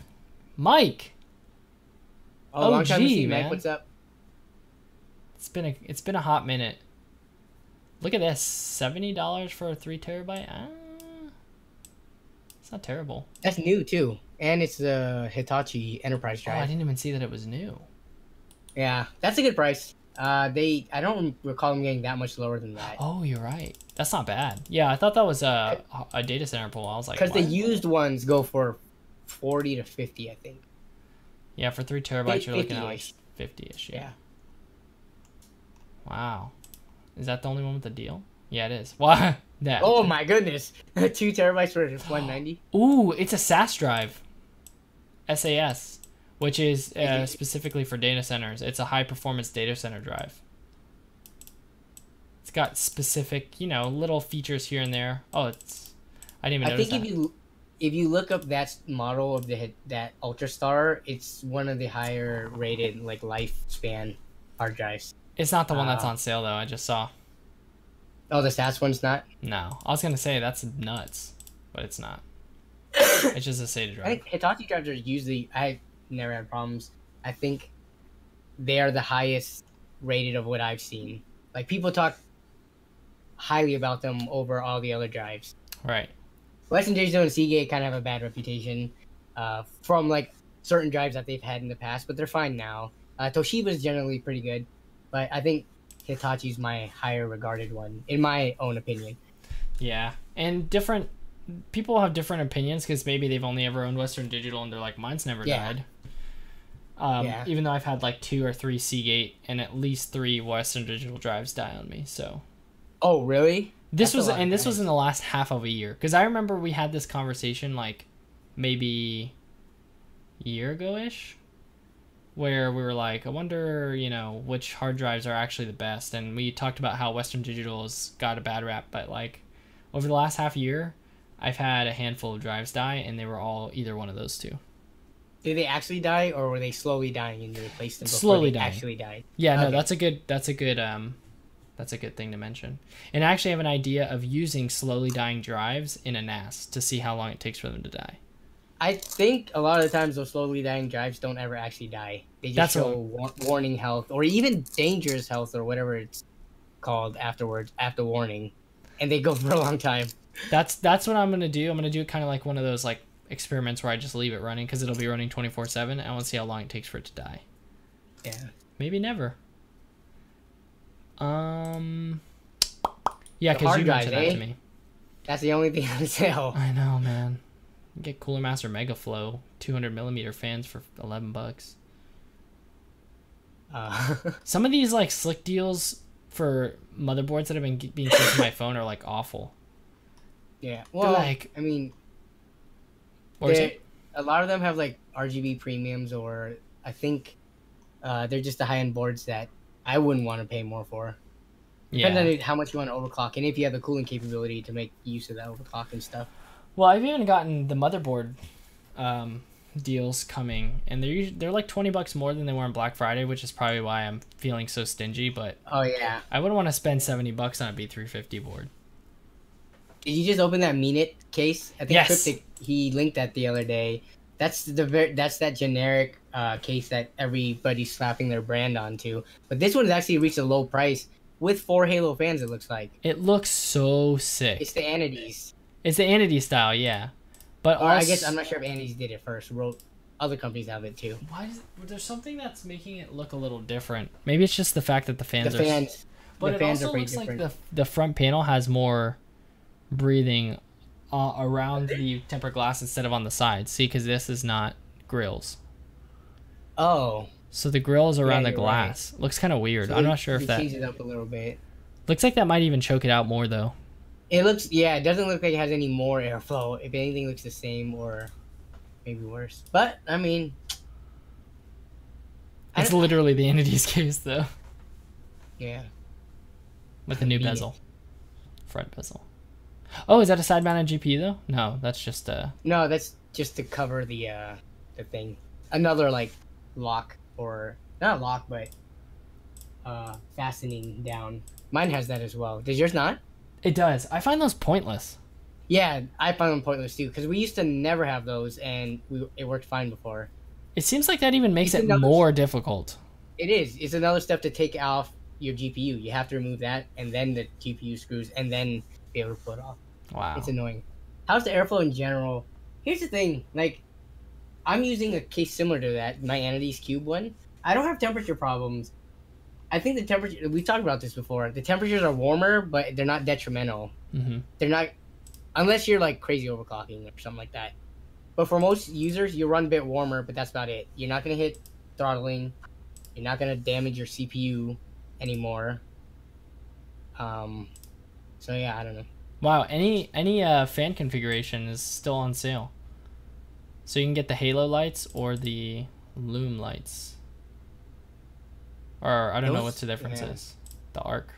Mike. Oh, long time to see, man. Mike. What's up? It's been a hot minute. Look at this, $70 for a 3 terabyte. It's not terrible. That's new too, and it's the Hitachi Enterprise Oh, I drive. didn't even see that it was new. Yeah, that's a good price. I don't recall them getting that much lower than that. Oh, you're right. That's not bad. Yeah, I thought that was a data center pool. I was like, Because the what? used ones go for 40 to 50, I think. Yeah, for 3 terabytes, you're looking at like 50-ish. 50-ish. Yeah. Yeah. Wow. Is that the only one with the deal? Yeah, it is. Why? That. Oh my goodness, 2 terabytes for 190. Ooh, it's a SAS drive. SAS, which is it- specifically for data centers. It's a high performance data center drive. It's got specific, little features here and there. Oh, I didn't even I notice think that. if you look up that model of that Ultrastar, it's one of the higher rated like lifespan hard drives. It's not the one that's on sale though. I just saw. Oh, the SAS one's not. No, I was gonna say that's nuts, but it's not. It's just a SATA I drive. think Hitachi drives are usually. I never had problems. I think they are the highest rated of what I've seen. Like people talk highly about them over all the other drives. Right. Western Digital and Seagate kind of have a bad reputation from like certain drives that they've had in the past, but they're fine now. Toshiba's generally pretty good, but I think Hitachi's my higher regarded one, in my own opinion. Yeah, and different people have different opinions because maybe they've only ever owned Western Digital and they're like, mine's never died. Yeah. Even though I've had like 2 or 3 Seagate and at least 3 Western Digital drives die on me. So Oh, really? this That's a lot of was drives. in the last half of a year because I remember we had this conversation like maybe a year ago ish, where we were like, I wonder, which hard drives are actually the best, and we talked about how Western Digital has got a bad rap, but like over the last half year, I've had a handful of drives die, and they were all either one of those two. Did they actually die, or were they slowly dying and you replaced them before Slowly they dying. actually died? Yeah, no, Okay. that's a good thing to mention. And I actually have an idea of using slowly dying drives in a NAS to see how long it takes for them to die. I think a lot of the times those slowly dying drives don't ever actually die. They just That's show warning health, or even dangerous health, or whatever it's called afterwards, after warning, and they go for a long time. That's what I'm gonna do. I'm gonna do kind of like one of those like experiments where I just leave it running because it'll be running 24/7. I want to see how long it takes for it to die. Yeah. Maybe never. Yeah, The because hard you drive, mentioned that to me. That's the only thing on sale. I know, man. Get Cooler Master Mega Flow 200mm fans for $11. Some of these like slick deals for motherboards that have been being sent to my phone are like awful. Yeah. Well, like, I mean, what was it? a lot of them have like RGB premiums, or I think they're just the high-end boards that I wouldn't want to pay more for. Depends Yeah. on how much you want to overclock, and if you have the cooling capability to make use of that overclock and stuff. Well, I've even gotten the motherboard deals coming, and they're like $20 more than they were on Black Friday, which is probably why I'm feeling so stingy. But Oh yeah. I wouldn't want to spend $70 on a B350 board. Did you just open that Minute case? I think Yes. Cryptic, he linked that the other day. That's that generic case that everybody's slapping their brand onto. But this one's actually reached a low price with 4 Halo fans. It looks like It looks so sick. it's the Anities. It's the Anity style, yeah. But Or also, I guess I'm not sure if Anities did it first. Other companies have it too. why is there's something that's making it look a little different? Maybe it's just the fact that the fans The fans, but the it fans also are pretty looks different. like the front panel has more breathing around the tempered glass instead of on the sides. See, because this is not grills. Oh, So the grill is around the you're glass. Looks kind of weird. so I'm not sure if that changed it up a little bit. looks like that might even choke it out more though. It looks, yeah, it doesn't look like it has any more airflow. If anything, it looks the same or maybe worse. But I mean, It's literally the Anity's case though, yeah. with the new Beat it. bezel, front bezel. Oh, is that a side mounted GPU though? No, that's just No, that's just to cover the thing. Another like lock, or not lock, but fastening down. Mine has that as well. Does yours not? It does. I find those pointless. Yeah, I find them pointless too because we used to never have those, and it worked fine before. It seems like that even makes It's it another- more difficult. It is. It's another step to take off your GPU. You have to remove that, and then the GPU screws, and then be able to pull it off. Wow. It's annoying. How's the airflow in general? Here's the thing, like, I'm using a case similar to that, my Anities Cube one. I don't have temperature problems. I think the temperature, we've talked about this before, the temperatures are warmer, but they're not detrimental. Mm-hmm. They're not, unless you're like crazy overclocking or something like that. But for most users, you run a bit warmer, but that's about it. You're not going to hit throttling. You're not going to damage your CPU anymore. So yeah, I don't know. Wow, any fan configuration is still on sale. So you can get the Halo lights or the Lume lights. Or I don't know Those- what the difference yeah. is. The Arc.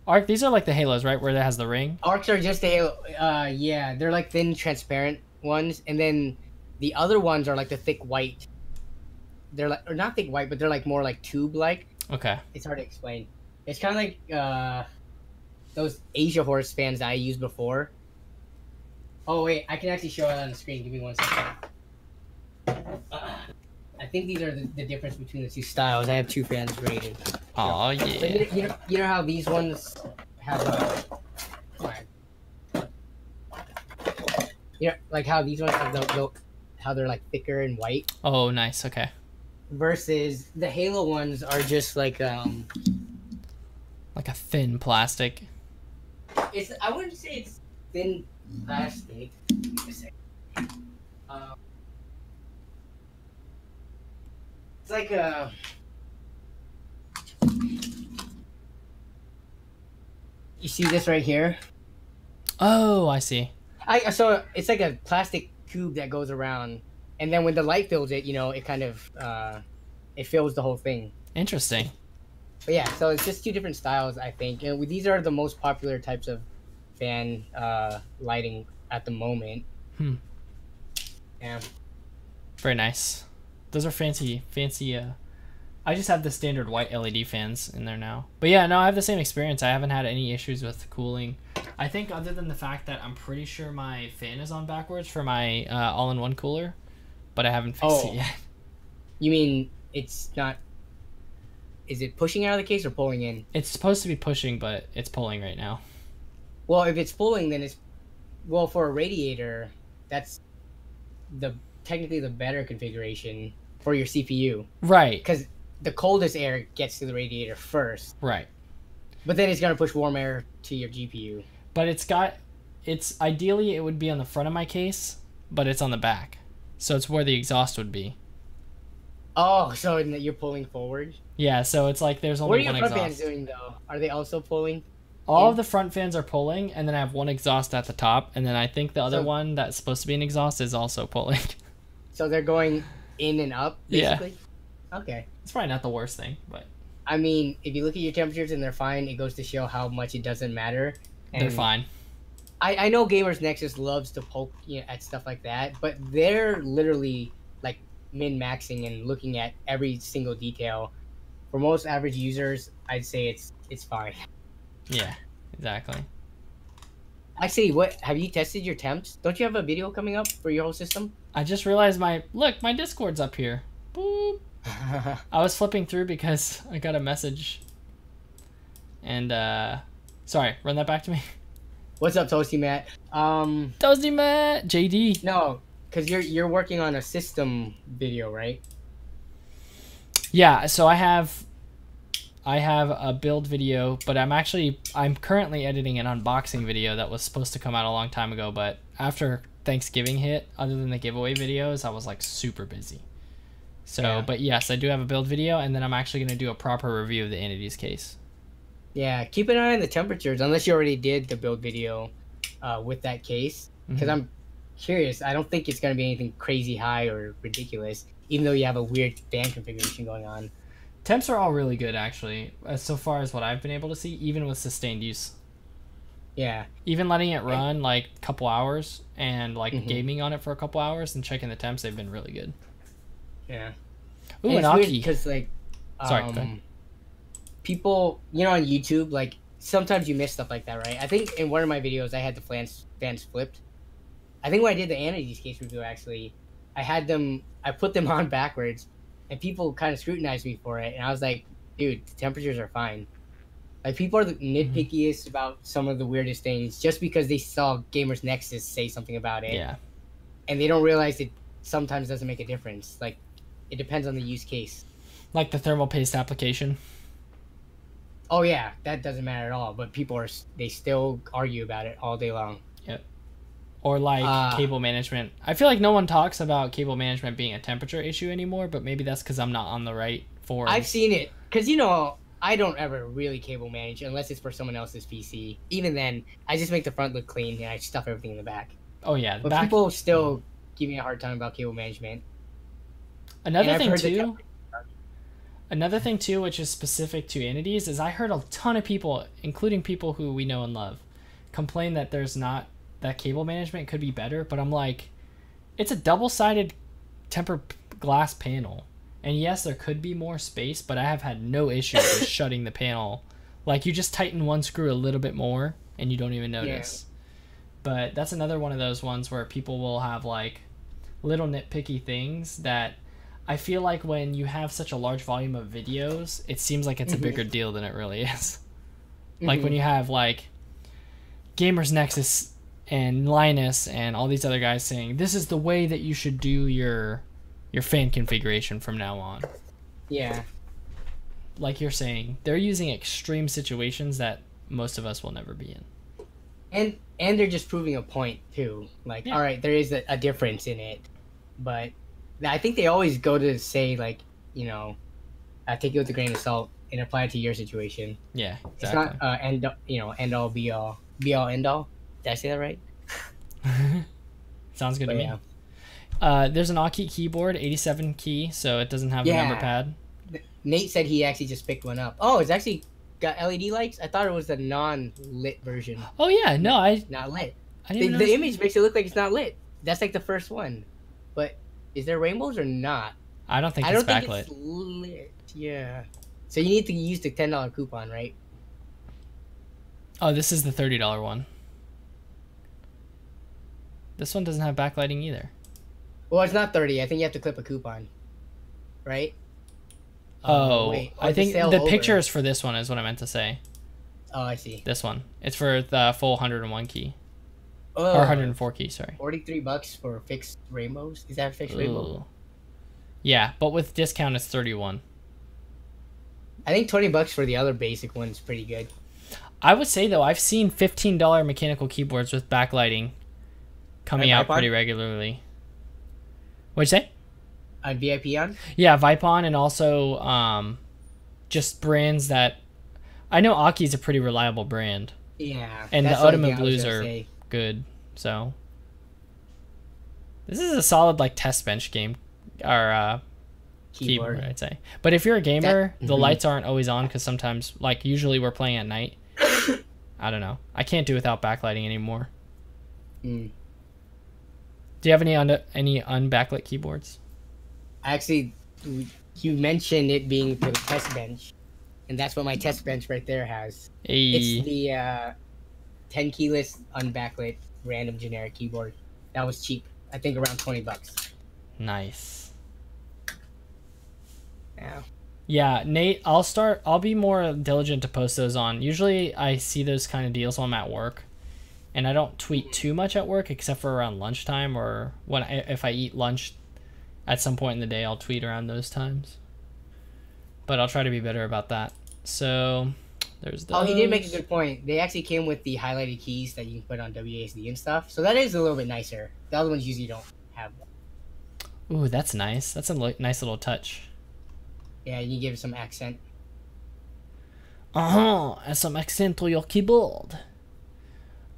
Arc, these are like the Halos, right? Where it has the ring. Arcs are just a Halo. Yeah, they're like thin, transparent ones, and then the other ones are like the thick white. They're like, or not thick white, but they're like more like tube-like. Okay. It's hard to explain. It's kind of like those Asia Horse fans that I used before. Oh wait, I can actually show it on the screen. Give me 1 second. I think these are the difference between the two styles. I have two fans rated. Oh So yeah. you know how these ones have like how these ones have how they're like thicker and white Oh, nice. Okay. versus the Halo ones are just like Like a thin plastic. it's, I wouldn't say it's thin plastic. Give me a second. It's like you see this right here? Oh, I see. So it's like a plastic tube that goes around, and then when the light fills it, you know, it kind of it fills the whole thing. Interesting. But yeah, so it's just two different styles, I think. And these are the most popular types of fan lighting at the moment. Hmm. Yeah. Very nice. Those are fancy. I just have the standard white LED fans in there now. But yeah, no, I have the same experience. I haven't had any issues with cooling. I think other than the fact that I'm pretty sure my fan is on backwards for my all-in-one cooler, but I haven't fixed it yet. You mean it's not? Is it pushing out of the case or pulling in? It's supposed to be pushing, but it's pulling right now. Well, if it's pulling, then it's for a radiator. That's technically the better configuration for your CPU. Right. Because the coldest air gets to the radiator first, Right. but then it's gonna push warm air to your GPU. But it's ideally it would be on the front of my case, but it's on the back. So it's where the exhaust would be. Oh, so you're pulling forward. Yeah, so it's like there's What are only your one front fans exhaust. doing though? Are they also pulling? All in? of the front fans are pulling, and then I have one exhaust at the top, and then I think the other So- one that's supposed to be an exhaust is also pulling. So they're going in and up, Yeah. basically? Okay. It's probably not the worst thing, but I mean, if you look at your temperatures and they're fine, it goes to show how much it doesn't matter. they're fine. I know Gamers Nexus loves to poke at stuff like that, but they're literally like min-maxing and looking at every single detail. For most average users, I'd say it's fine. Yeah, exactly. Actually, what have you tested your temps? Don't you have a video coming up for your whole system? I just realized my Discord's up here. Boop. I was flipping through because I got a message. And sorry, run that back to me. What's up, Toasty Matt? Toasty Matt, JD. No, because you're working on a system video, right? Yeah, so I have a build video, but I'm currently editing an unboxing video that was supposed to come out a long time ago, but after Thanksgiving hit, other than the giveaway videos, I was like super busy. So, Yeah. but yes, I do have a build video, and then I'm actually going to do a proper review of the Entities case. Yeah, keep an eye on the temperatures, unless you already did the build video with that case. Because I'm curious. I don't think it's going to be anything crazy high or ridiculous, even though you have a weird fan configuration going on. Temps are all really good, actually, so far as what I've been able to see, even with sustained use. Yeah. Even letting it run like a couple hours and like gaming on it for a couple hours and checking the temps, they've been really good. Yeah. Ooh, And an it's weird Aki. because like, Sorry, go ahead. people, on YouTube, like sometimes you miss stuff like that, right? I think in one of my videos I had the fans flipped. I think when I did the Entities case review, actually, I put them on backwards, and people kind of scrutinized me for it, and I was like, dude, the temperatures are fine. Like, people are the nitpickiest about some of the weirdest things just because they saw Gamers Nexus say something about it. Yeah. And they don't realize it sometimes doesn't make a difference. Like, it depends on the use case. Like the thermal paste application. Oh, yeah, that doesn't matter at all. But they still argue about it all day long. Yep. Or like cable management. I feel like no one talks about cable management being a temperature issue anymore, but maybe that's because I'm not on the right forums. I've seen it. Because, I don't ever really cable manage unless it's for someone else's PC. Even then, I just make the front look clean and I stuff everything in the back. Oh, yeah. But people still give me a hard time about cable management. Another thing too, which is specific to Entities, is I heard a ton of people, including people who we know and love, complain that that cable management could be better. But I'm like, it's a double-sided tempered glass panel. And yes, there could be more space, but I have had no issue with shutting the panel. Like, you just tighten one screw a little bit more, and you don't even notice. Yeah. But that's another one of those ones where people will have, like, little nitpicky things that I feel like when you have such a large volume of videos, it seems like it's a bigger deal than it really is. Like, when you have, like, Gamers Nexus and Linus and all these other guys saying, this is the way that you should do your fan configuration from now on. Yeah. Like you're saying, they're using extreme situations that most of us will never be in. And they're just proving a point too. Like, all right, there is a difference in it, but I think they always go to say, like, take it with a grain of salt and apply it to your situation. Yeah, exactly. It's not end all be all end all. Did I say that right? Sounds good to me. There's an Aki keyboard, 87 key, so it doesn't have the number pad. Nate said he actually just picked one up. Oh, it's actually got LED lights? I thought it was the non-lit version. Oh, yeah. No, not lit. I didn't the image makes it look like it's not lit. That's like the first one. But is there rainbows or not? I don't think it's backlit. It's lit. Yeah. So you need to use the $10 coupon, right? Oh, this is the $30 one. This one doesn't have backlighting either. Well, it's not 30. I think you have to clip a coupon, right? Wait. I think the picture is for this one is what I meant to say. Oh, I see. This one. It's for the full 101 key. Or 104 key, sorry. $43 for fixed rainbows? Is that a fixed rainbow? Yeah, but with discount it's 31. I think $20 for the other basic one is pretty good. I would say though, I've seen $15 mechanical keyboards with backlighting coming out pretty regularly. What'd you say? On VIP on? Yeah, Vipon, and also just brands that I know. Aki's a pretty reliable brand, Yeah. and the That's the only Ultimate thing I was Blues gonna are say. good. So this is a solid like test bench game or keyboard, I'd say. But if you're a gamer, the lights aren't always on because sometimes, like usually, we're playing at night. I don't know. I can't do without backlighting anymore. Mm. Do you have any unbacklit keyboards? Actually, you mentioned it being for the test bench, and that's what my test bench right there has. It's the 10 keyless unbacklit random generic keyboard. That was cheap. I think around $20. Nice. Yeah. Yeah, Nate, I'll be more diligent to post those on. Usually I see those kind of deals when I'm at work. And I don't tweet too much at work except for around lunchtime or if I eat lunch at some point in the day, I'll tweet around those times. But I'll try to be better about that. So there's those. Oh, he did make a good point. They actually came with the highlighted keys that you can put on WASD and stuff. So that is a little bit nicer. The other ones usually don't have that. Ooh, that's nice. That's a nice little touch. Yeah, you give it some accent. And some accent to your keyboard.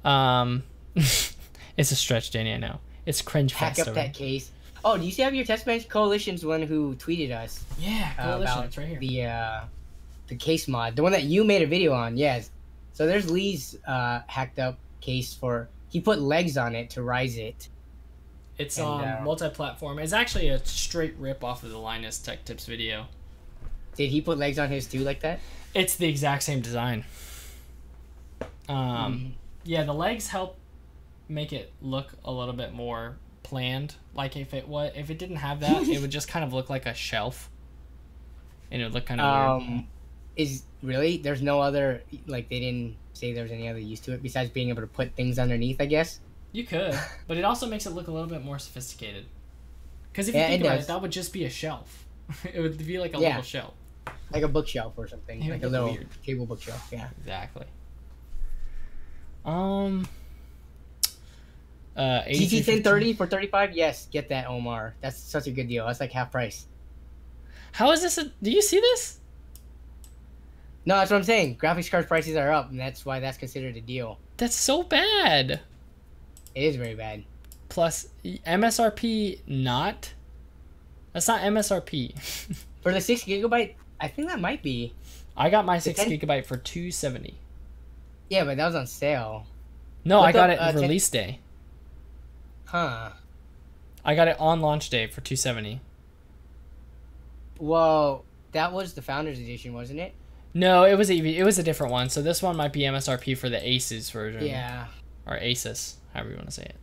It's a stretch, Danny, I know. It's cringe fest. Hack up that case. Oh, do you see have your test bench? Coalition's one who tweeted us. Yeah, Coalition, about it's right here. The case mod, the one that you made a video on. Yes. So there's Lee's hacked up case for. He put legs on it to rise it. It's multi-platform. It's actually a straight rip off of the Linus Tech Tips video. Did he put legs on his too like that? It's the exact same design. Yeah, the legs help make it look a little bit more planned. Like if it didn't have that, it would just kind of look like a shelf, and it would look kind of weird. Is really there's no other, like they didn't say there's any other use to it besides being able to put things underneath, I guess. You could, but it also makes it look a little bit more sophisticated. Because if you think about it, that would just be a shelf. It would be like a little shelf. Like a bookshelf or something. Yeah, like a little table bookshelf, yeah. Exactly. GT 1030 for 35? Yes, get that, Omar. That's such a good deal. That's like half price. How is this do you see this? No, that's what I'm saying. Graphics card prices are up, and that's why that's considered a deal. That's so bad. It is very bad. Plus MSRP not. That's not MSRP. For the 6 GB, I think that might be. I got my 6 GB for $270. Yeah, but that was on sale. No, I got it release day. Huh. I got it on launch day for $270. Well, that was the Founders Edition, wasn't it? No, it was a different one. So this one might be MSRP for the Asus version. Yeah. Or Asus, however you want to say it.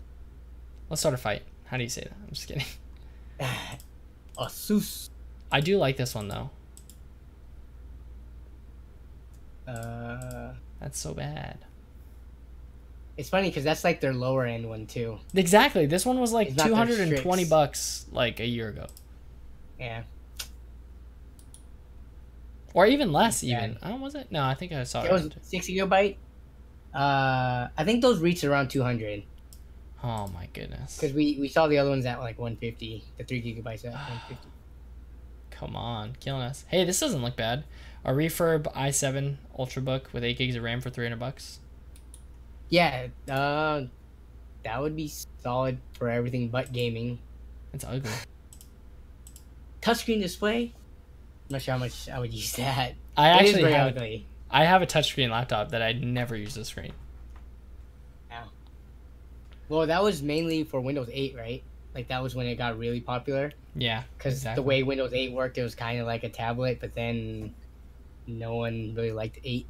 Let's start a fight. How do you say that? I'm just kidding. Asus. I do like this one though. That's so bad. It's funny because that's like their lower end one too. Exactly. This one was like $220 like a year ago. Yeah. Or even less, even. Oh, was it? No, I think I saw it. It was 6 GB. I think those reached around 200. Oh my goodness. Because we saw the other ones at like 150. The 3 GB at 150. Come on, killing us. Hey, this doesn't look bad. A refurb i7 Ultrabook with 8 gigs of RAM for $300. Yeah, that would be solid for everything but gaming. It's ugly. Touchscreen display. I'm not sure how much I would use that. I actually have a touchscreen laptop that I never use the screen. Yeah. Well, that was mainly for Windows 8, right? Like that was when it got really popular. Yeah. Because the way Windows 8 worked, it was kind of like a tablet, but then no one really liked 8.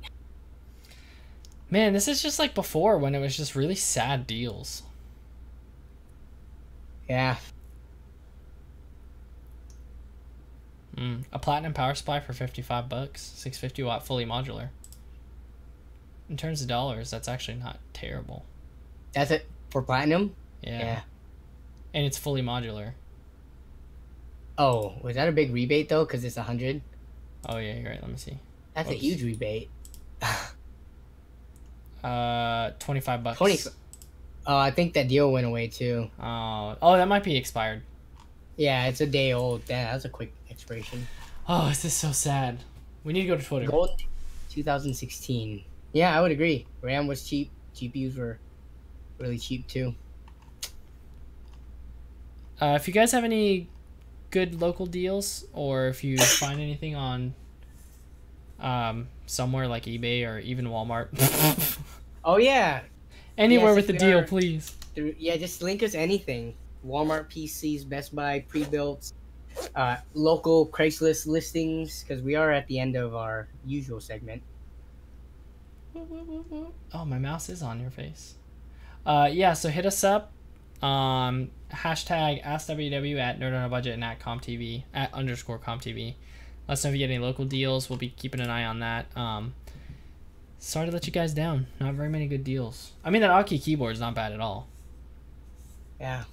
Man, this is just like before when it was just really sad deals. Yeah. A platinum power supply for $55, 650-watt fully modular. In terms of dollars, that's actually not terrible. That's it for platinum? Yeah. And it's fully modular. Oh, was that a big rebate though? Because it's 100. Oh yeah, you're right. Let me see. That's a huge rebate. $25. 20. Oh, I think that deal went away too. Oh, that might be expired. Yeah, it's a day old. Damn, that's a quick expiration. Oh, this is so sad. We need to go to Twitter. Gold 2016. Yeah, I would agree. RAM was cheap. GPUs were really cheap too. If you guys have any good local deals, or if you find anything on somewhere like eBay or even Walmart, Oh yeah. anywhere Yes, with the we deal, are. please. Yeah, just link us anything. Walmart PCs, Best Buy pre-built, local Craigslist listings, because we are at the end of our usual segment. Oh, my mouse is on your face. Yeah, so hit us up. Hashtag AskWW at Nerd on a Budget and at ComTV at _ComTV. Let us know if you get any local deals. We'll be keeping an eye on that. Sorry to let you guys down. Not very many good deals. I mean, that Aki keyboard is not bad at all. Yeah.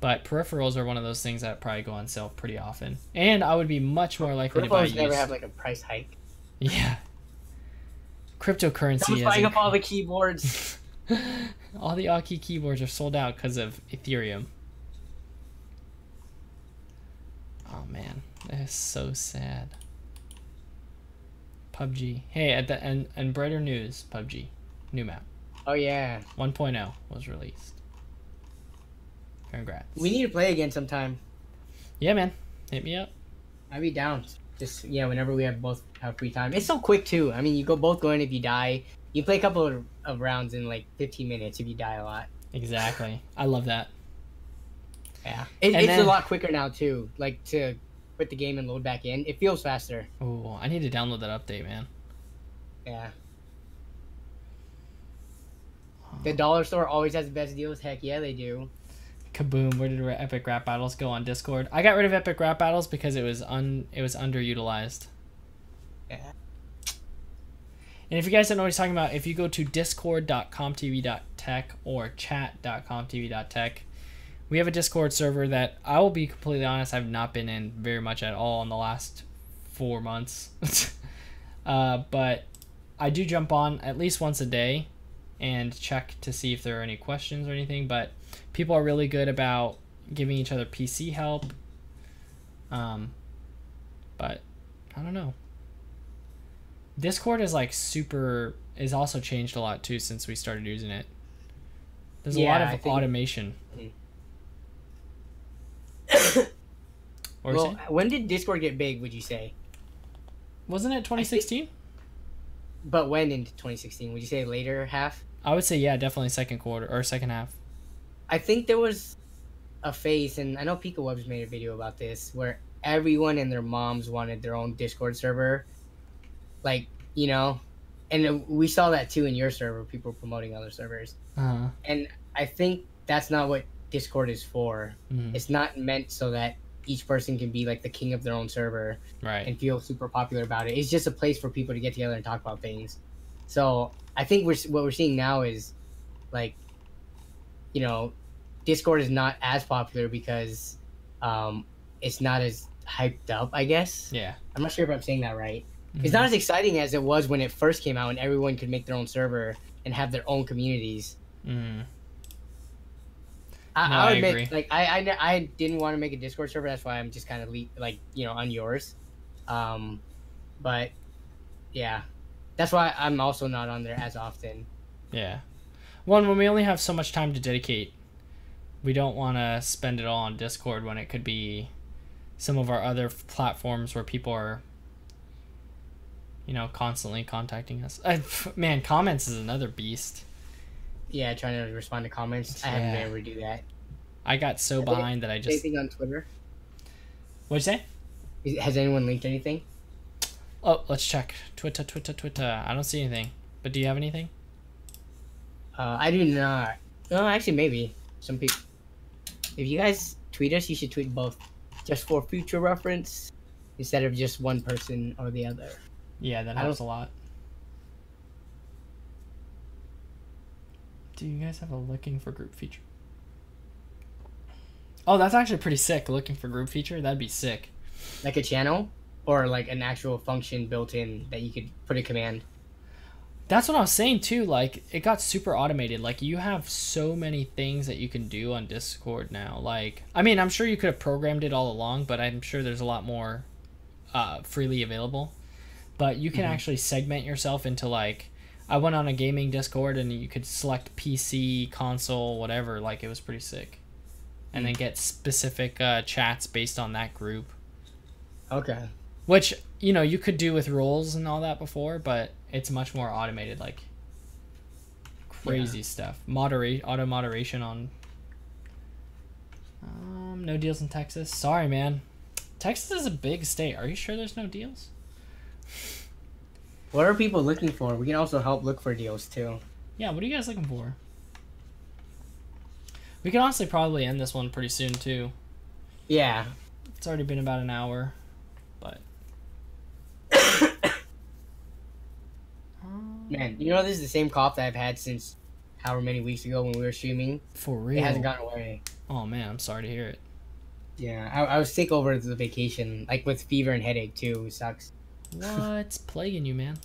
But peripherals are one of those things that probably go on sale pretty often. And I would be much more likely to buy Peripherals never used. have like a price hike. Yeah. Cryptocurrency Someone's buying up all the keyboards. all the Aki keyboards are sold out because of Ethereum. Oh man, that is so sad. PUBG. Hey, at the and brighter news, PUBG, new map. Oh yeah. 1.0 was released. Congrats. We need to play again sometime. Yeah, man. Hit me up. I'd be down. Just whenever we both have free time. It's so quick too. I mean, you both go in if you die. You play a couple of rounds in like 15 minutes if you die a lot. Exactly. I love that. Yeah. And It's then- a lot quicker now too. Like to quit the game and load back in. It feels faster. Oh, I need to download that update, man. Yeah. The dollar store always has the best deals. Heck yeah, they do. Kaboom! Where did Epic Rap Battles go on Discord? I got rid of Epic Rap Battles because it was underutilized. Yeah. And if you guys don't know what he's talking about, if you go to discord.comtv.tech or chat.comtv.tech, we have a Discord server that I will be completely honest, I've not been in very much at all in the last 4 months. But I do jump on at least once a day and check to see if there are any questions or anything. But people are really good about giving each other PC help. But I don't know. Discord is like is also changed a lot too since we started using it. There's a lot of automation. Well, when did Discord get big, would you say? Wasn't it 2016? But when in 2016? Would you say later half? I would say yeah, definitely second quarter or second half. I think there was a phase, and I know Pika Webs made a video about this, where everyone and their moms wanted their own Discord server. Like, and we saw that too in your server, people promoting other servers. Uh-huh. And I think that's not what Discord is for. Mhm. It's not meant so that each person can be like the king of their own server Right. and feel super popular about it. It's just a place for people to get together and talk about things. So I think what we're seeing now is like, Discord is not as popular because it's not as hyped up, I guess. Yeah. I'm not sure if I'm saying that right. Mhm. It's not as exciting as it was when it first came out and everyone could make their own server and have their own communities. Mhm. I would agree. make, like, I didn't want to make a Discord server. That's why I'm just kind of on yours. But yeah, that's why I'm also not on there as often. Yeah. One, when we only have so much time to dedicate, we don't want to spend it all on Discord when it could be some of our other platforms where people are, constantly contacting us. Man, comments is another beast. Yeah, trying to respond to comments. I haven't been able to do that. I got so behind that I just... Anything on Twitter? What'd you say? Has anyone linked anything? Oh, let's check. Twitter. I don't see anything. But do you have anything? I do not. No, actually, maybe. Some people. If you guys tweet us, you should tweet both. Just for future reference, instead of just one person or the other. Yeah, that helps a lot. Do you guys have a looking for group feature? Oh, that's actually pretty sick. Looking for group feature? That'd be sick. Like a channel? Or like an actual function built in that you could put a command? That's what I was saying too. Like, it got super automated. Like, you have so many things that you can do on Discord now. Like, I mean, I'm sure you could have programmed it all along, but I'm sure there's a lot more freely available. But you can actually segment yourself into, like, I went on a gaming Discord and you could select PC, console, whatever. Like, it was pretty sick. And then get specific chats based on that group. Okay. Which, you know, you could do with roles and all that before, but it's much more automated, like crazy stuff. Auto moderation on no deals in Texas. Sorry, man. Texas is a big state. Are you sure there's no deals? What are people looking for? We can also help look for deals too. Yeah, what are you guys looking for? We can honestly probably end this one pretty soon too. Yeah. It's already been about an hour, but man, you know, this is the same cough that I've had since however many weeks ago when we were streaming. For real? It hasn't gone away. Oh man, I'm sorry to hear it. Yeah, I was sick over the vacation, like with fever and headache too. It sucks. What's plaguing you, man?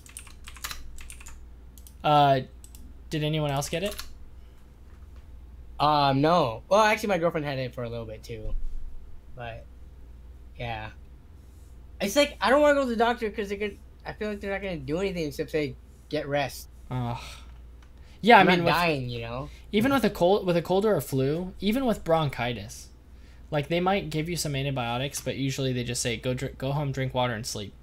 Did anyone else get it? No. Well, actually, my girlfriend had it for a little bit too, but yeah, it's like I don't want to go to the doctor because I feel like they're not gonna do anything except say get rest. Yeah, I'm I mean, not dying, you know. Even with a cold or a flu, even with bronchitis, like they might give you some antibiotics, but usually they just say go home, drink water, and sleep.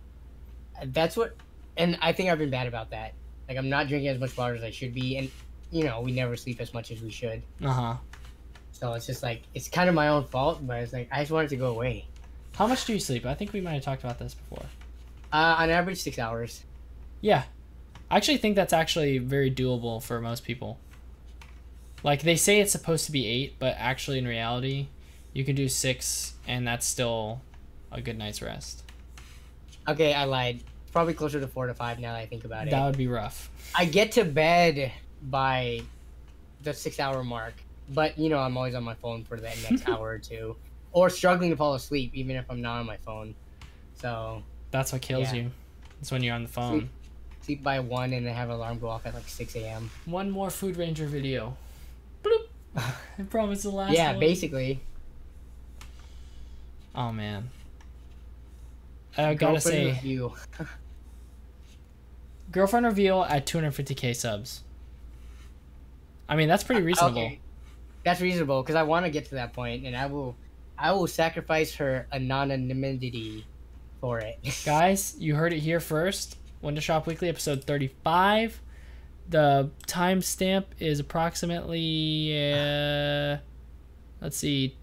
That's what, and I think I've been bad about that. Like I'm not drinking as much water as I should be, and you know we never sleep as much as we should. So it's just like it's kind of my own fault, but it's like I just want it to go away. How much do you sleep? I think we might have talked about this before. On average, 6 hours. Yeah, I actually think that's actually very doable for most people. Like they say it's supposed to be 8, but actually in reality, you can do 6, and that's still a good night's rest. Okay, I lied. Probably closer to 4 to 5 now that I think about it. That would be rough. I get to bed by the 6-hour mark, but you know I'm always on my phone for that next hour or two, or struggling to fall asleep even if I'm not on my phone. So that's what kills you. It's when you're on the phone. Sleep by 1 and then have an alarm go off at like 6 a.m. One more Food Ranger video. Bloop. I promise the last one. Yeah, basically. Oh man. I gotta say, review. girlfriend reveal at 250k subs. I mean, that's pretty reasonable. Okay. That's reasonable because I want to get to that point, and I will sacrifice her anonymity for it. Guys, you heard it here first. Windowshop Weekly, episode 35. The timestamp is approximately, let's see,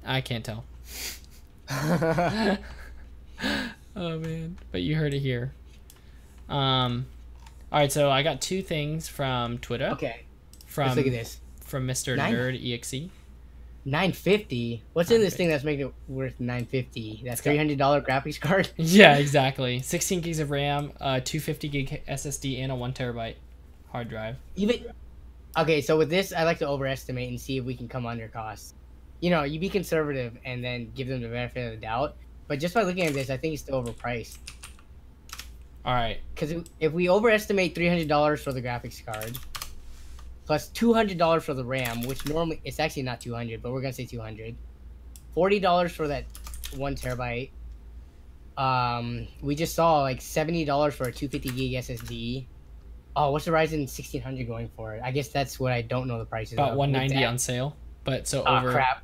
I can't tell. Oh man, but you heard it here. All right, so I got 2 things from Twitter. Okay. From, let's look at this. From Mr. Nerd EXE. $950. What's in this thing that's making it worth $950? That's $300 graphics card. Yeah, exactly. 16 gigs of RAM, 250 gig SSD, and a 1 terabyte hard drive. Okay, so with this, I like to overestimate and see if we can come under cost. You know, you be conservative and then give them the benefit of the doubt. But just by looking at this, I think it's still overpriced. All right. Because if we overestimate $300 for the graphics card, plus $200 for the RAM, which normally it's actually not 200, but we're gonna say 200. $40 for that 1 terabyte. We just saw like $70 for a 250 gig SSD. Oh, what's the Ryzen 1600 going for? I guess that's what I don't know the prices. About 190 on sale, but so over. Crap.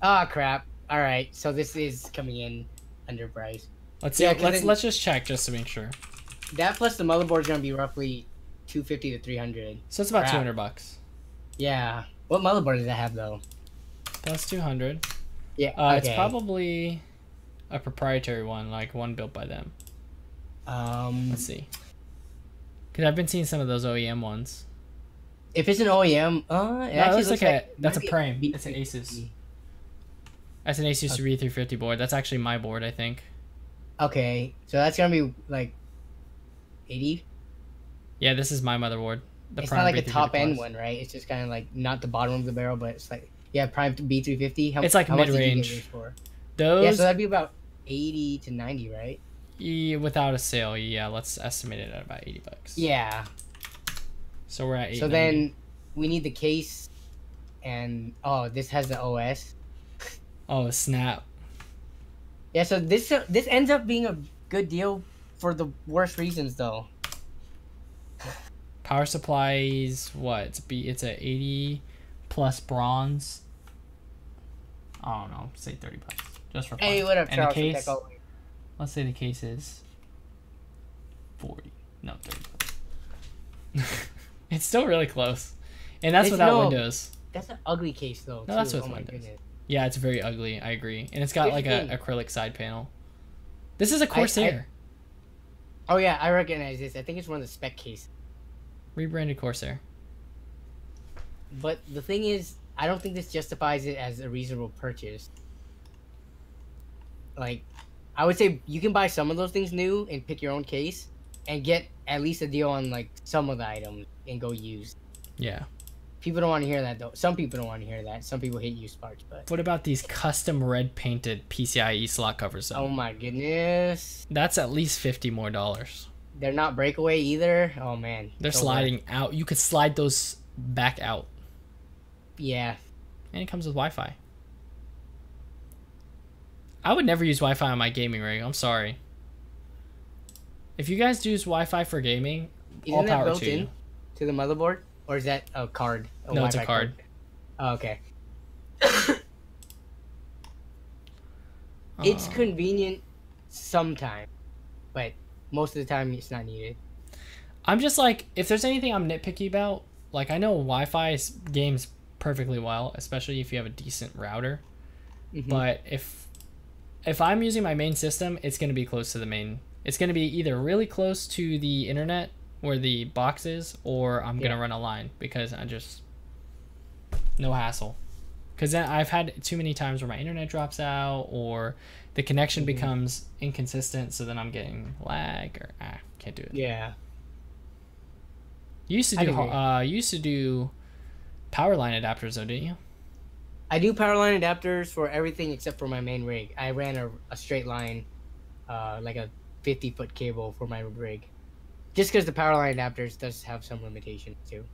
All right, so this is coming in underpriced. Let's see. Let's just check just to make sure. That plus the motherboard is gonna be roughly 250 to 300. So it's about $200. Yeah. What motherboard does that have though? Plus 200. Yeah. Okay. It's probably a proprietary one, like one built by them. Let's see. Because I've been seeing some of those OEM ones. If it's an OEM, it looks like that's a Prime. It's an Asus. That's an Asus V350 board. That's actually my board, I think. Okay, so that's gonna be like 80. Yeah, this is my motherboard. It's not like a top end one, right? It's just kind of like not the bottom of the barrel, but it's like Prime B350. It's like mid range. Those. Yeah, so that'd be about 80 to 90, right? Yeah, without a sale, yeah. Let's estimate it at about $80. Yeah. So we're at 890. So then we need the case, and this has the OS. Oh snap! Yeah, so this ends up being a good deal for the worst reasons though. Power supplies. What? It's a 80 plus bronze. I don't know. Say 30 bucks just for fun. Hey, what up, And Charles? the case. Let's say the case is 40. No, 30 bucks. It's still really close, and that's without Windows. That's an ugly case though. No, that's with Windows. Yeah, it's very ugly. I agree, and it's got like a acrylic side panel. This is a Corsair. Oh yeah, I recognize this. I think it's one of the spec cases. Rebranded Corsair. But the thing is, I don't think this justifies it as a reasonable purchase. Like, I would say you can buy some of those things new and pick your own case and get at least a deal on like some of the items and go used. Yeah. People don't want to hear that though. Some people don't want to hear that. Some people hate used parts, but what about these custom red painted PCIe slot covers though? Oh my goodness. That's at least $50 more. They're not breakaway either. Oh man. They're sliding out. You could slide those back out. Yeah. And it comes with Wi-Fi. I would never use Wi-Fi on my gaming rig. I'm sorry. If you guys use Wi-Fi for gaming, all power to you. To the motherboard? Or is that a card? No, it's a card. Oh, okay. It's convenient sometimes, but most of the time it's not needed. I'm just like, if there's anything I'm nitpicky about, like I know Wi-Fi games perfectly well, especially if you have a decent router. Mm-hmm. But if I'm using my main system, it's going to be close to the main. It's going to be either really close to the internet where the box is, or I'm going to run a line because I just, no hassle. Because then I've had too many times where my internet drops out or the connection becomes inconsistent, so then I'm getting lag or can't do it. Yeah. You used to do power line adapters though, didn't you? I do power line adapters for everything except for my main rig. I ran a straight line, like a 50-foot cable for my rig. Just because the power line adapters does have some limitations too.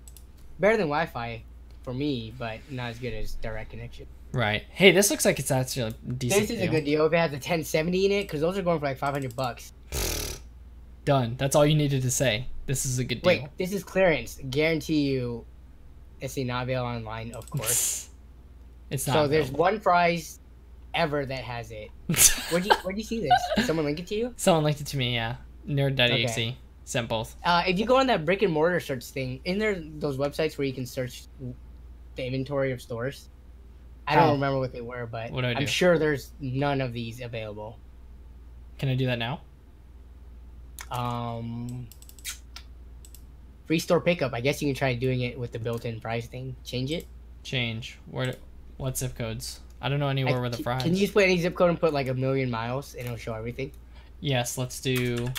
Better than Wi-Fi for me, but not as good as direct connection. Right. Hey, this looks like it's actually a decent This is a good deal if it has a 1070 in it, because those are going for like $500. Done. That's all you needed to say. This is a good deal. Wait, this is clearance. Guarantee you, it's not available online, of course. It's not. So there's one prize ever that has it. Where'd you see this? Did someone link it to you? Someone linked it to me. Yeah. Nerd.exe. Okay. Sent both. If you go on that brick and mortar search thing, in there those websites where you can search the inventory of stores. I don't remember what they were, but what do I do? I'm sure there's none of these available. Can I do that now? Free store pickup. I guess you can try doing it with the built-in price thing. Change it. Change. What zip codes? I don't know anywhere where the fries. Can you just put any zip code and put like 1,000,000 miles and it'll show everything? Yes, let's do.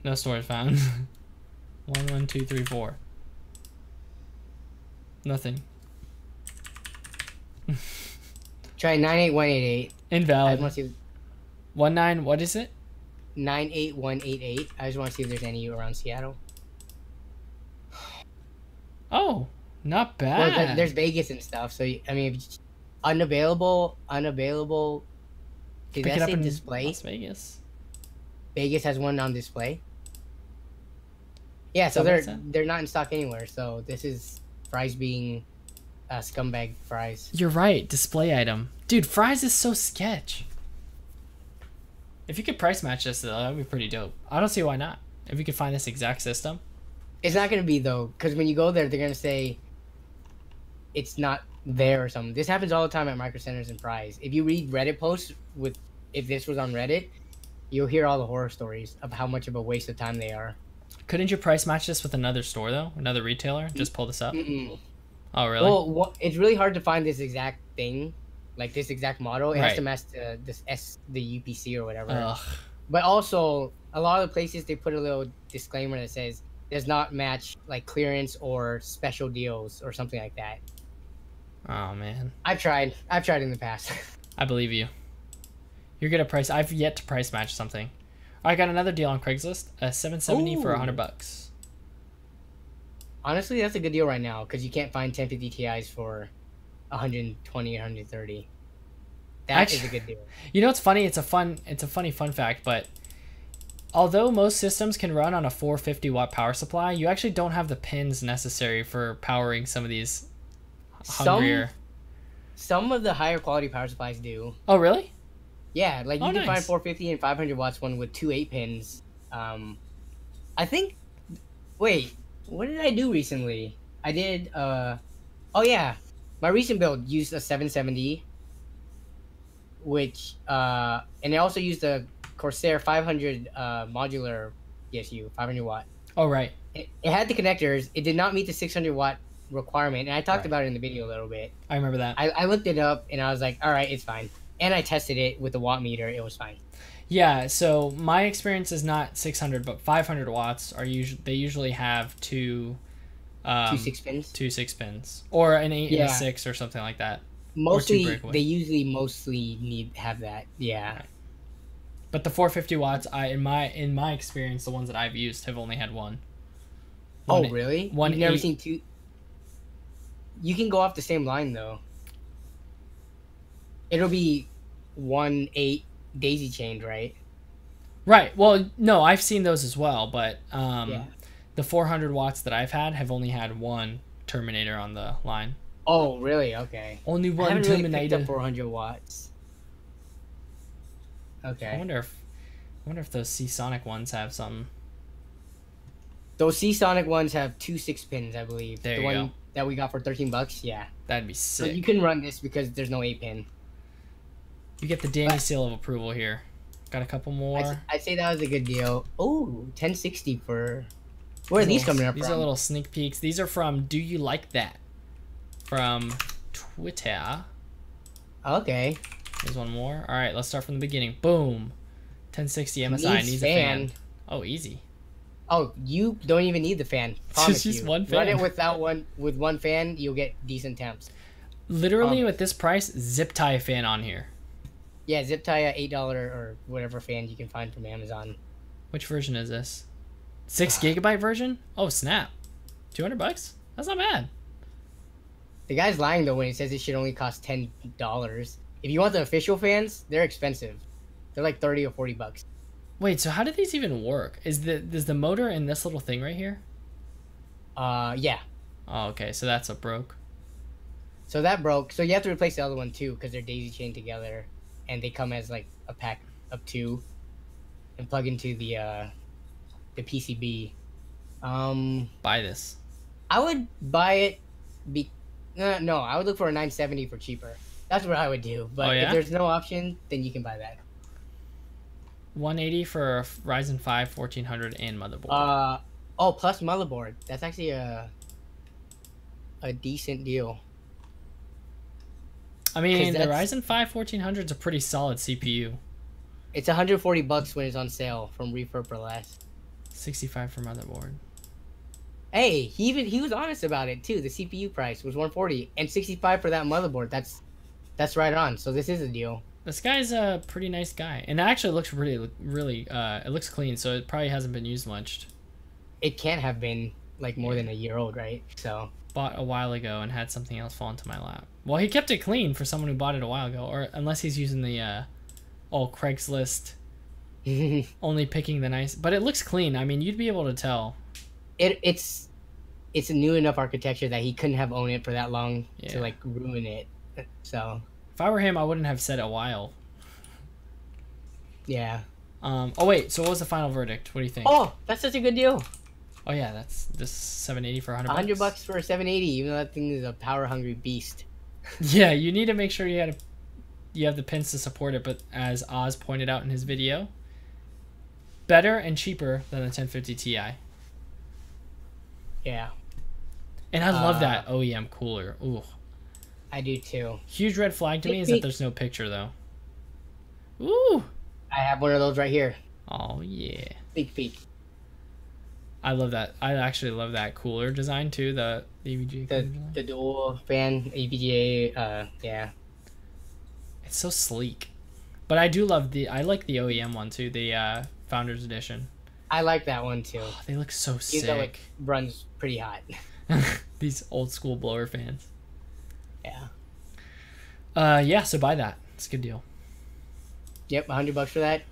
No stores found. 1, 1, 2, 3, 4. Nothing. Try 98188. Invalid. I just want to see 19. What is it? 98188. I just want to see if there's any around Seattle. Oh, not bad. Well, there's Vegas and stuff. So I mean, unavailable. Did Pick it that up say in display? Las Vegas. Vegas has one on display. Yeah, so they're not in stock anywhere. So this is fries being scumbag fries. You're right. Display item, dude. Fries is so sketch. If you could price match this, though, that'd be pretty dope. I don't see why not. If you could find this exact system. It's not gonna be though, because when you go there, they're gonna say it's not there or something. This happens all the time at Micro Centers and Fries. If you read Reddit posts if this was on Reddit, you'll hear all the horror stories of how much of a waste of time they are. Couldn't you price match this with another store though? Another retailer? Just pull this up. Oh really? Well, it's really hard to find this exact thing, like this exact model. It has to match the UPC or whatever. Ugh. But also, a lot of the places they put a little disclaimer that says does not match like clearance or special deals or something like that. Oh man. I've tried in the past. I believe you. You're good at price. I've yet to price match something. I got another deal on Craigslist. A 770 for $100. Honestly, that's a good deal right now because you can't find 1050 Ti's for 120 or 130. That is a Actually, good deal. you know what's funny? It's a funny fun fact, but although most systems can run on a 450 watt power supply, you actually don't have the pins necessary for powering some of these Some hungrier. some of the higher quality power supplies do. Oh, really? Yeah, like Oh, you can find nice. 450 and 500 watts one with two 8 pins. I think. Wait, what did I do recently? I did. Oh yeah, my recent build used a 770, which and I also used a Corsair 500 modular PSU 500 watt. Oh, right. It had the connectors. It did not meet the 600 watt requirement, and I talked Right. about it in the video a little bit. I remember that. I looked it up and I was like, all right, it's fine. And I tested it with the watt meter. It was fine. Yeah, so my experience is not 600, but 500 watts are usually they usually have two Two 6 pins. two 6 pins or an 8 and a Yeah. 6 or something like that. Mostly, breakaway. they usually mostly need have that. Yeah. Right. But the 450 watts, in my experience, the ones that I've used have only had one. Oh, really? One You've never eight- seen two? You can go off the same line though. It'll be 1 8 daisy chained, right? Right. Well, no, I've seen those as well, but Yeah. the 400 watts that I've had have only had one terminator on the line. Oh, really? Okay. Only I one haven't really picked terminator. up 400 watts. Okay. I wonder if those Seasonic ones have some. Those Seasonic ones have two 6 pins, I believe. There the you one go. that we got for $13. Yeah. That'd be So sick. you can run this because there's no 8 pin. You get the Danny seal of approval here. Got a couple more. I'd say that was a good deal. Oh, 1060 for. Where are these coming up These from? are little sneak peeks. These are from Do You Like That? From Twitter. Okay. Here's one more. All right, let's start from the beginning. Boom. 1060 MSI needs a fan. Oh, easy. Oh, you don't even need the fan. Promise just you. one Run fan. it without one with one fan, you'll get decent temps. Literally, with this price, zip tie a fan on here. Yeah, zip tie a $8 or whatever fan you can find from Amazon. Which version is this? 6 gigabyte version? Oh, snap. $200? That's not bad. The guy's lying though when he says it should only cost $10. If you want the official fans, they're expensive. They're like 30 or $40. Wait, so how do these even work? Is the motor in this little thing right here? Yeah. Oh, okay, so that's a broke. So that broke. So you have to replace the other one too because they're daisy chained together, and they come as like a pack of two, and plug into the PCB. Buy this. I would buy it. No, I would look for a 970 for cheaper. That's what I would do. But Oh, yeah? if there's no option, then you can buy that. 180 for a Ryzen 5 1400 and motherboard. Oh, plus motherboard. That's actually a decent deal. I mean, 'cause the that's- Ryzen 5 1400 is a pretty solid CPU. It's $140 when it's on sale from Refurb or less. 65 for motherboard. Hey, he was honest about it too. The CPU price was 140 and 65 for that motherboard. That's right on. So this is a deal. This guy's a pretty nice guy, and it actually looks really. It looks clean, so it probably hasn't been used much. It can't have been like more than a year old, right? So Bought a while ago and had something else fall into my lap. Well, he kept it clean for someone who bought it a while ago, or unless he's using the Craigslist, only picking the nice. But it looks clean. I mean, you'd be able to tell. it's a new enough architecture that he couldn't have owned it for that long Yeah. to like ruin it. So If I were him, I wouldn't have said a while. yeah. Oh wait, so what was the final verdict? What do you think? Oh, that's such a good deal. Oh yeah, that's this 780 for 100 $100 for a 780, even though that thing is a power hungry beast. Yeah, you need to make sure you have the pins to support it, but as Oz pointed out in his video, better and cheaper than the 1050 Ti. Yeah, And I love that OEM cooler. Ooh. I do too. Huge red flag to me is that there's no picture though. Ooh. I have one of those right here. Oh yeah. Sneak peek. I love that. I actually love that cooler design too, the EVGA cooler design. The dual fan EVGA. Yeah. It's so sleek. But I like the OEM one too, the Founders Edition. I like that one too. Oh, they look so Even though it sick. runs pretty hot. These old school blower fans. Yeah. Yeah, so buy that. It's a good deal. Yep, $100 for that.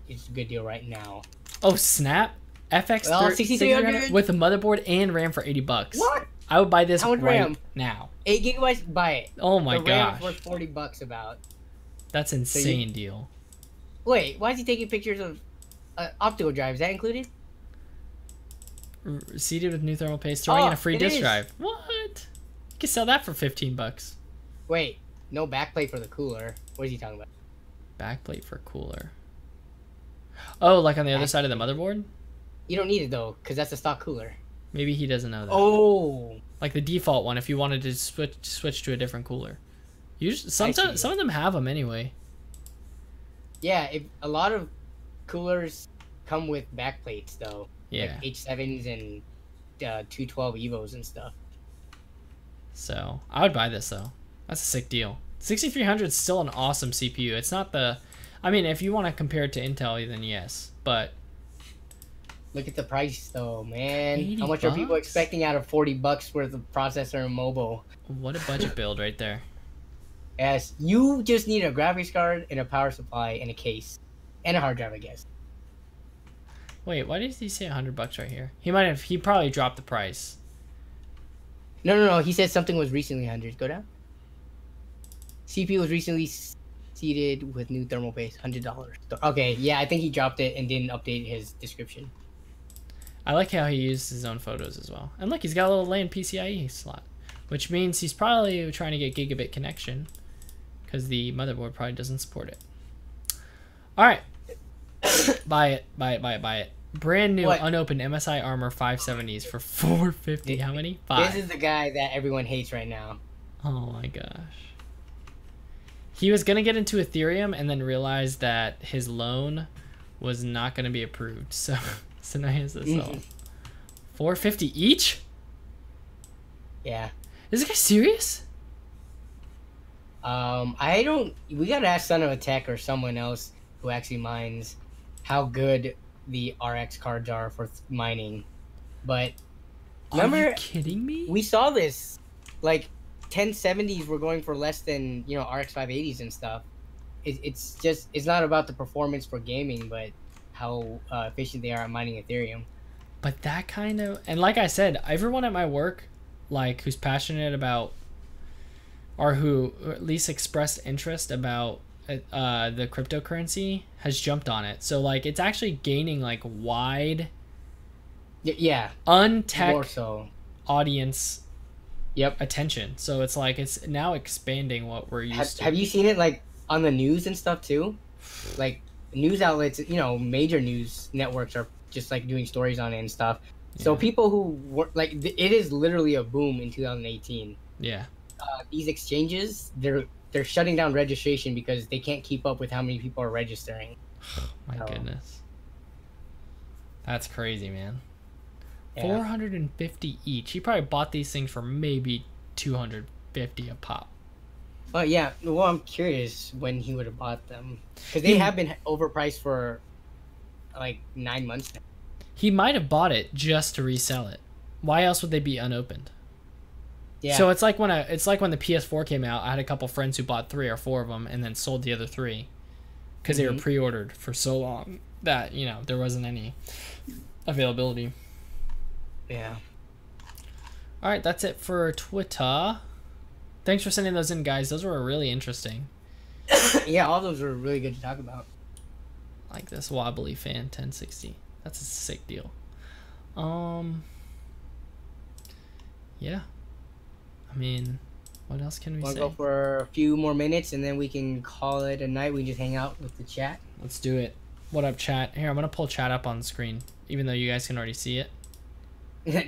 It's a good deal right now. Oh, snap. FX Well, 6300 with a motherboard and RAM for $80. What? I would buy this How much right RAM? now. 8 gigabytes, buy it. Oh my the RAM gosh. worth $40 about. That's insane deal. Wait, why is he taking pictures of optical drive? Is that included? Seated with new thermal paste, throwing in a free it disk is. drive. What? You can sell that for $15. Wait, no backplate for the cooler. What is he talking about? Backplate for cooler. Oh, like on the other side of the motherboard? You don't need it though, because that's a stock cooler. Maybe he doesn't know that. Oh. Like the default one, if you wanted to switch to a different cooler. Usually, some of them have them anyway. Yeah, a lot of coolers come with backplates though. Yeah. Like H7s and 212 Evos and stuff. So I would buy this though. That's a sick deal. 6300 is still an awesome CPU. It's not the, I mean, if you want to compare it to Intel, then yes. But look at the price though, man. How much $80? are people expecting out of $40 worth of processor and mobile? What a budget build right there. Yes, you just need a graphics card and a power supply and a case and a hard drive, I guess. Wait, why did he say $100 right here? He probably dropped the price. No. He said something was recently 100. Go down. CPU was recently seated with new thermal paste, $100. Okay, yeah, I think he dropped it and didn't update his description. I like how he used his own photos as well. And look, he's got a little LAN PCIe slot, which means he's probably trying to get gigabit connection because the motherboard probably doesn't support it. All right. Buy it. Brand new unopened MSI Armor 570s for $450. How many? 5. This is the guy that everyone hates right now. Oh my gosh. He was going to get into Ethereum and then realized that his loan was not going to be approved. So now he has to sell. $450 each? Yeah. Is this guy serious? We gotta ask Son of a Tech or someone else who actually mines how good the RX cards are for mining. But remember, are you kidding me? We saw this, like 1070s were going for less than RX 580s and stuff. It's not about the performance for gaming, but how efficient they are at mining Ethereum. But that kind of, and like I said, everyone at my work, like who's passionate about, or who at least expressed interest about the cryptocurrency, has jumped on it. So like it's actually gaining like wide, untech more so audience attention. So it's like it's now expanding what we're used to. Have you seen it like on the news and stuff too? Like news outlets, major news networks are just like doing stories on it and stuff. So people who were like, it is literally a boom in 2018. Yeah. These exchanges, they're shutting down registration because they can't keep up with how many people are registering. My goodness. That's crazy, man. Yeah. 450 each. He probably bought these things for maybe 250 a pop. Oh yeah. Well, I'm curious when he would have bought them because they have been overpriced for like 9 months now. He might have bought it just to resell it. Why else would they be unopened? Yeah. So it's like when the PS4 came out, I had a couple friends who bought 3 or 4 of them and then sold the other 3 because they were pre-ordered for so long that there wasn't any availability. Yeah. All right, that's it for Twitter. Thanks for sending those in, guys. Those were really interesting. Yeah, all those were really good to talk about. Like this wobbly fan 1060. That's a sick deal. Yeah. I mean, what else can we say? We'll go for a few more minutes and then we can call it a night. We can just hang out with the chat. Let's do it. What up, chat? Here, I'm going to pull chat up on the screen, even though you guys can already see it.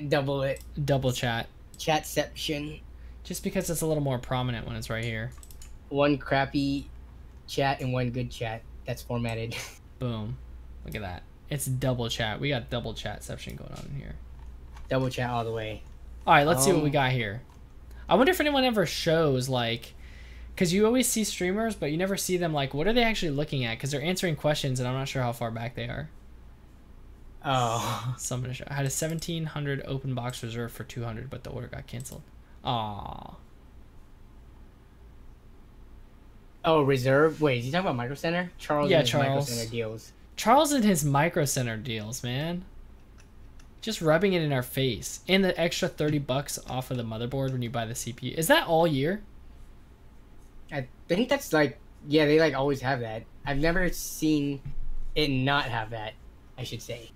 Double it. Double chat. Chatception. Just because it's a little more prominent when it's right here. One crappy chat and one good chat. That's formatted. Boom. Look at that. It's double chat. We got double chatception going on in here. Double chat all the way. All right, let's see what we got here. I wonder if anyone ever shows, like, because you always see streamers, but you never see them, like, what are they actually looking at? Because they're answering questions, and I'm not sure how far back they are. Oh. Somebody I had a 1,700 open box reserved for 200, but the order got canceled. Aww. Oh, reserve. Wait, is he talking about Micro Center? Charles. Yeah, and his Micro Charles. Center deals. Charles and his Micro Center deals, man. Just rubbing it in our face. And the extra $30 off of the motherboard when you buy the CPU. Is that all year? I think that's like, yeah, they like always have that. I've never seen it not have that, I should say.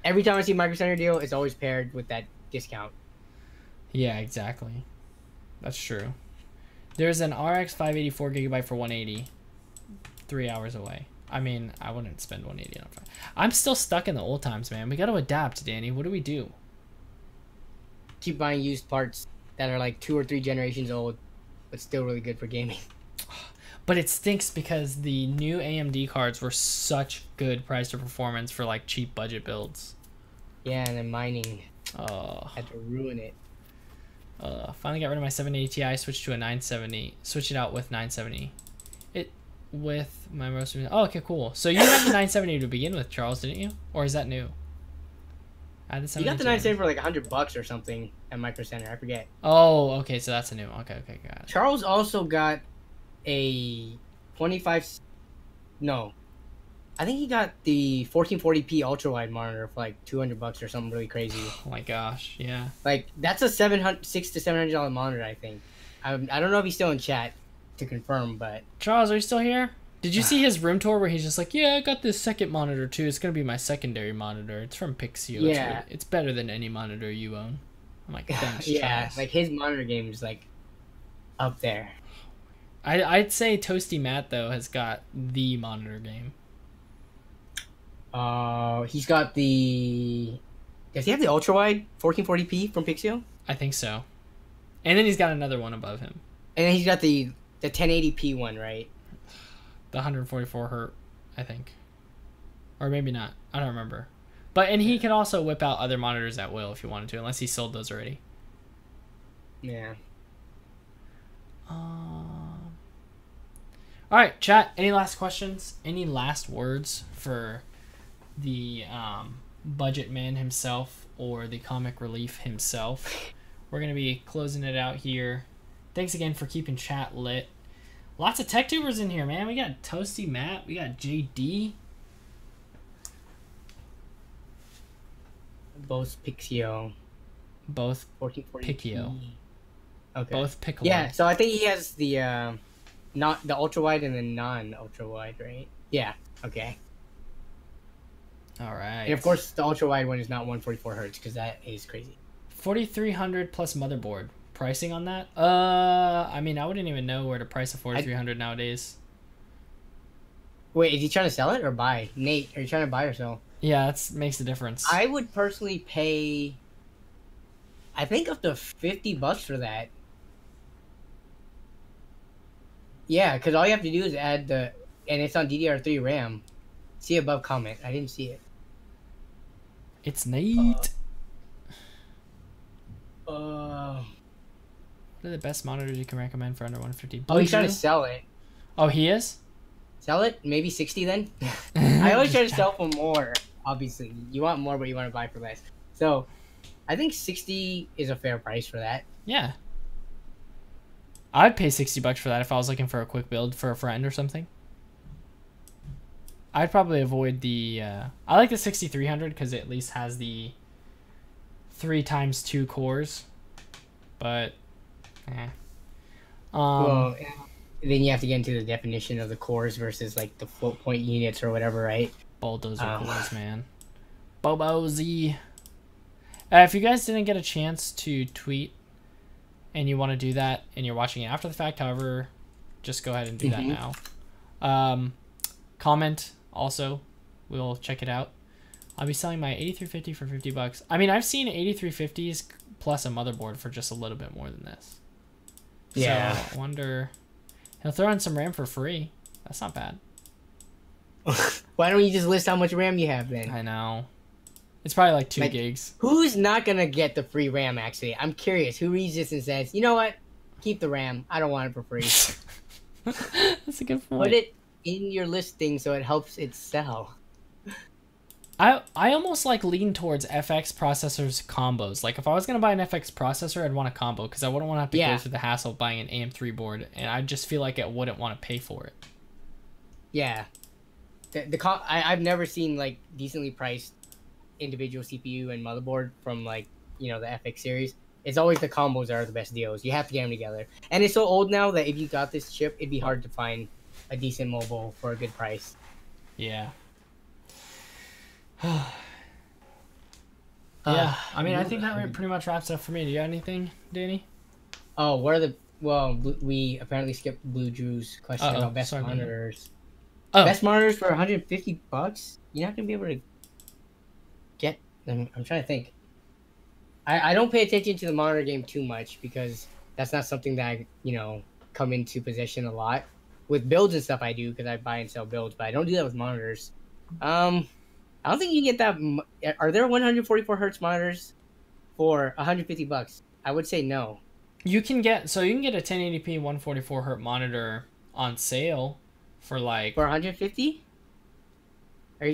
Every time I see Micro Center deal, it's always paired with that discount. Yeah, exactly. That's true. There's an RX 584 gigabyte for 180. 3 hours away. I mean, I wouldn't spend 180 on it. I'm still stuck in the old times, man. We got to adapt, Danny. What do we do? Keep buying used parts that are like 2 or 3 generations old, but still really good for gaming. But it stinks because the new AMD cards were such good price to performance for like cheap budget builds. Yeah, and then mining had to ruin it. Finally got rid of my 780 Ti, switched to a 970. Switch it out with 970. With my most recent. Oh, okay, cool. So you had the 970 to begin with, Charles, didn't you? Or is that new? I had the You got the 970 for like $100 or something at Micro Center. I forget. Oh, okay, so that's a new. Okay, got it. Charles also got a 25. No, I think he got the 1440p ultra wide monitor for like $200 or something really crazy. Oh my gosh, yeah. Like that's a $600 to $700 monitor, I think. I don't know if he's still in chat to confirm, but Charles, are you still here? Did you see his room tour where he's just like, yeah, I got this second monitor too. It's gonna be my secondary monitor. It's from Pixio. Yeah, it's better than any monitor you own. I'm like, thanks, yeah, Charles. like his monitor game is like up there. I'd say Toasty Matt though has got the monitor game. He's got the. Does he have the ultra wide 1440p from Pixio? I think so. And then he's got another one above him. And then he's got the 1080p one, right? The 144 hertz, I think. Or maybe not. I don't remember. And he can also whip out other monitors at will if you wanted to, unless he sold those already. Yeah. Alright, chat. Any last questions? Any last words for the budget man himself or the comic relief himself? We're going to be closing it out here. Thanks again for keeping chat lit. Lots of tech tubers in here, man. We got Toasty Matt. We got JD. Both Pixio. Both 1440p. Picchio. Okay. Both Piccolo. Yeah, so I think he has the not the ultra wide and the non ultra wide, right? Yeah. Okay. All right. And of course, the ultra wide one is not 144 hertz because that is crazy. 4,300 plus motherboard. Pricing on that? I mean, I wouldn't even know where to price a 4,300 nowadays. Wait, is he trying to sell it or buy? Nate, are you trying to buy or sell? Yeah, that makes a difference. I would personally pay, I think, up to $50 for that. Yeah, because all you have to do is add the, and it's on DDR3 RAM. See above comment. I didn't see it. It's neat. What are the best monitors you can recommend for under 150? Oh, he's trying to sell it. Oh, he is? Sell it? Maybe 60 then? I always try to sell for more, obviously. You want more, but you want to buy for less. So, I think 60 is a fair price for that. Yeah. I'd pay $60 for that if I was looking for a quick build for a friend or something. I'd probably avoid the... I like the 6300 because it at least has the 3x2 cores. But... well, then you have to get into the definition of the cores versus like the float point units or whatever, right? Bulldozer cores, man. Bobo Z. If you guys didn't get a chance to tweet and you want to do that and you're watching it after the fact, however, just go ahead and do that now. Comment also. We'll check it out. I'll be selling my 8350 for $50. I mean, I've seen 8350s plus a motherboard for just a little bit more than this. Yeah. So, I wonder... He'll throw in some RAM for free. That's not bad. Why don't you just list how much RAM you have then? I know. It's probably like 2 gigs. Who's not going to get the free RAM, actually? I'm curious. Who reads this and says, you know what? Keep the RAM. I don't want it for free. That's a good point. Put it in your listing so it helps it sell. I almost like lean towards FX processors combos. Like if I was gonna buy an FX processor, I'd want a combo because I wouldn't want to have to go through the hassle of buying an AM3 board, and I just feel like I wouldn't want to pay for it. Yeah, I've never seen like decently priced individual CPU and motherboard from like the FX series. It's always the combos that are the best deals. You have to get them together, and it's so old now that if you got this chip, it'd be hard to find a decent mobile for a good price. Yeah. Yeah, I mean, I think that pretty much wraps it up for me. Do you got anything, Danny? Oh, we apparently skipped Blue Drew's question about best monitors. Oh. Best monitors for $150? You're not gonna be able to get them. I'm trying to think. I don't pay attention to the monitor game too much because that's not something that I come into possession a lot. With builds and stuff I do because I buy and sell builds, but I don't do that with monitors. I don't think you can get that. Are there 144 hertz monitors for $150? I would say no. You can get a 1080p 144 hertz monitor on sale for like for 150.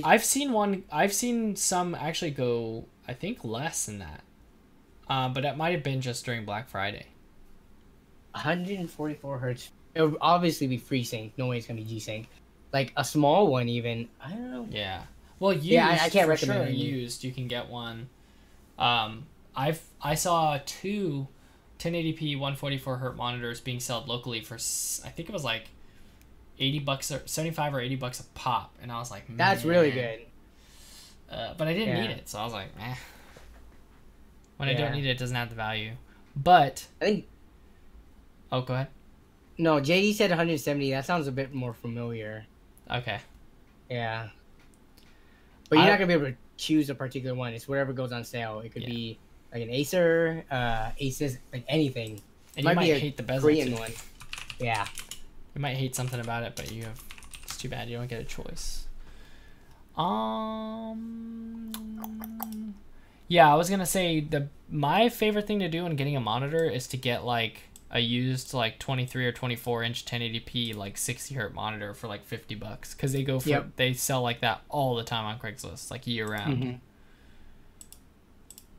I've seen some actually go I think less than that. But it might have been just during Black Friday. 144 hertz. It would obviously be FreeSync. No way it's gonna be G-Sync. Like a small one, even. I don't know. Yeah. Well, I can't recommend it. Used, you can get one. I saw two 1080p 144 hertz monitors being sold locally for I think it was like $80 or $75 or $80 a pop, and I was like, that's really good. But I didn't need it, so I was like, eh. When I don't need it, it doesn't have the value. But I think. Oh, go ahead. No, JD said 170. That sounds a bit more familiar. Okay. Yeah. But you're not gonna be able to choose a particular one. It's whatever goes on sale. It could be like an Acer, Asus, like anything. And you might hate the bezel Korean one. Yeah. You might hate something about it, but it's too bad you don't get a choice. Yeah, I was gonna say my favorite thing to do when getting a monitor is to get like a used like 23 or 24 inch 1080p like 60 hertz monitor for like $50 because they sell like that all the time on Craigslist like year round. Mm-hmm.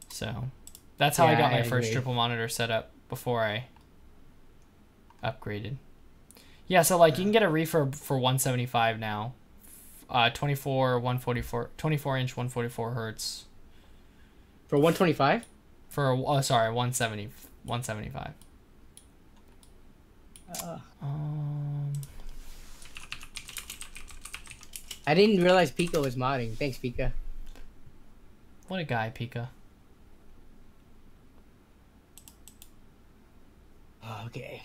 So that's how I got my first triple monitor set up before I upgraded. Yeah, so like you can get a refurb for $175 now, 24 inch 144 hertz. For 125? For 175. I didn't realize Pika was modding. Thanks, Pika. What a guy, Pika. Okay.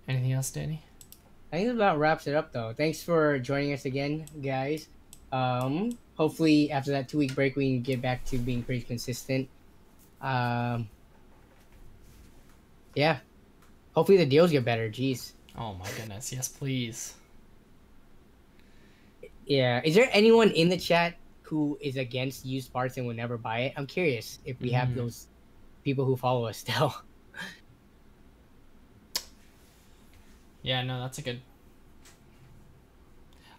Anything else, Danny? I think that about wraps it up, though. Thanks for joining us again, guys. Hopefully, after that 2-week break, we can get back to being pretty consistent. Yeah. Hopefully the deals get better. Jeez. Oh my goodness. Yes, please. Yeah. Is there anyone in the chat who is against used parts and would never buy it? I'm curious if we have those people who follow us still. Yeah, no, that's a good...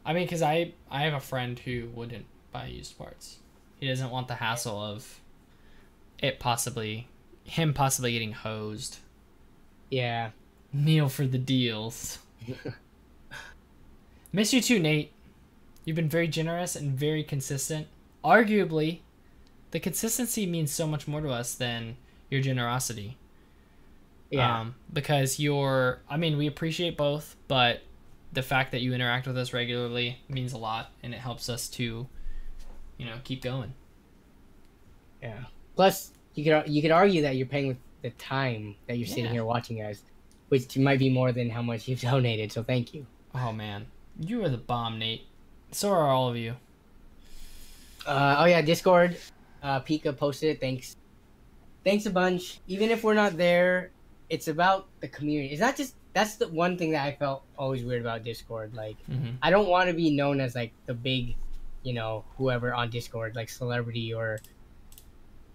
I mean, because I have a friend who wouldn't buy used parts. He doesn't want the hassle of him possibly getting hosed. Yeah. Kneel for the deals. Miss you too, Nate. You've been very generous and very consistent. Arguably, the consistency means so much more to us than your generosity. Yeah. Because we appreciate both, but the fact that you interact with us regularly means a lot, and it helps us to, keep going. Yeah. Plus, you could argue that you're paying with the time that you're sitting here watching us, which might be more than how much you've donated. So thank you. Oh man, you are the bomb, Nate. So are all of you. Discord. Pika posted it. Thanks a bunch. Even if we're not there, it's about the community. It's not just. That's the one thing that I felt always weird about Discord. Like, I don't want to be known as like the big, whoever on Discord, like celebrity, or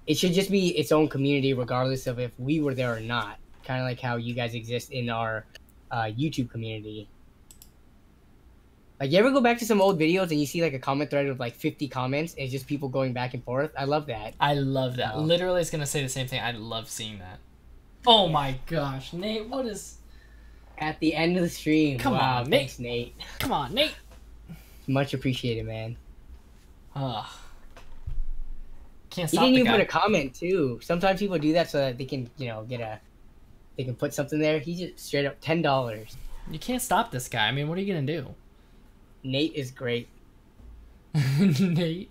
it should just be its own community, regardless of if we were there or not. Kind of like how you guys exist in our YouTube community. Like, you ever go back to some old videos and you see like a comment thread with like 50 comments and it's just people going back and forth? I love that. I love that. Literally, it's gonna say the same thing. I love seeing that. Oh my gosh, Nate, what is... At the end of the stream. Come wow, on, Nate. thanks, Nate. Come on, Nate. Much appreciated, man. Ugh. Can't He stop didn't the even guy. put a comment too. Sometimes people do that so that they can, you know, they can put something there. He just straight up $10. You can't stop this guy. I mean, what are you gonna do? Nate is great. Nate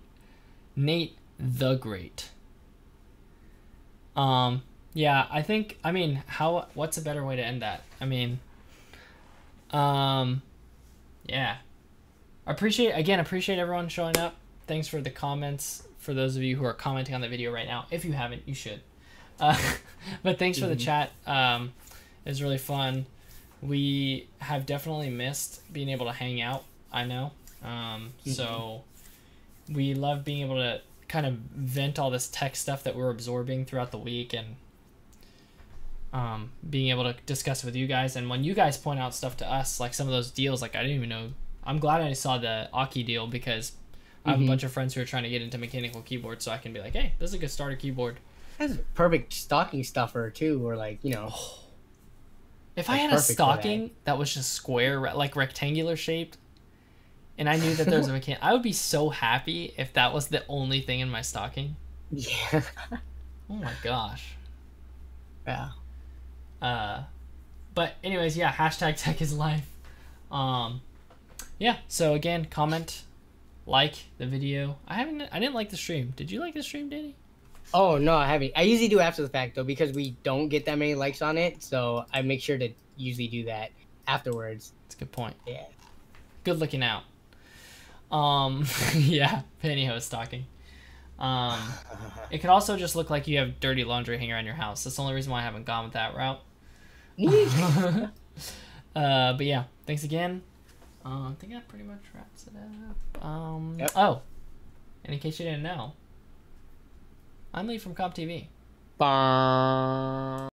the Great. Yeah, I think, I mean, what's a better way to end that? I mean, yeah. Appreciate everyone showing up. Thanks for the comments. For those of you who are commenting on the video right now, if you haven't, you should. But thanks for the chat. It was really fun. We have definitely missed being able to hang out, I know. So we love being able to kind of vent all this tech stuff that we're absorbing throughout the week, and being able to discuss with you guys. And when you guys point out stuff to us, like some of those deals, like I didn't even know. I'm glad I saw the Aki deal, because I have a bunch of friends who are trying to get into mechanical keyboards, so I can be like, hey, this is a good starter keyboard. That's a perfect stocking stuffer too, or like, you know. If I had a stocking that was just square, like rectangular shaped, and I knew that there was a mechanic, I would be so happy if that was the only thing in my stocking. Yeah. Oh my gosh. Yeah. But anyways, yeah, hashtag tech is life. Yeah, so again, comment, like the video. I didn't like the stream. Did you like the stream, Danny? Oh no, I haven't. I usually do after the fact though, because we don't get that many likes on it, so I make sure to usually do that afterwards. That's a good point. Yeah. Good looking out. Yeah, pantyhose stocking. It could also just look like you have dirty laundry hanging around your house. That's the only reason why I haven't gone with that route. But yeah, thanks again. I think that pretty much wraps it up. Yep. Oh, and in case you didn't know, I'm Lee from comptv. Bye.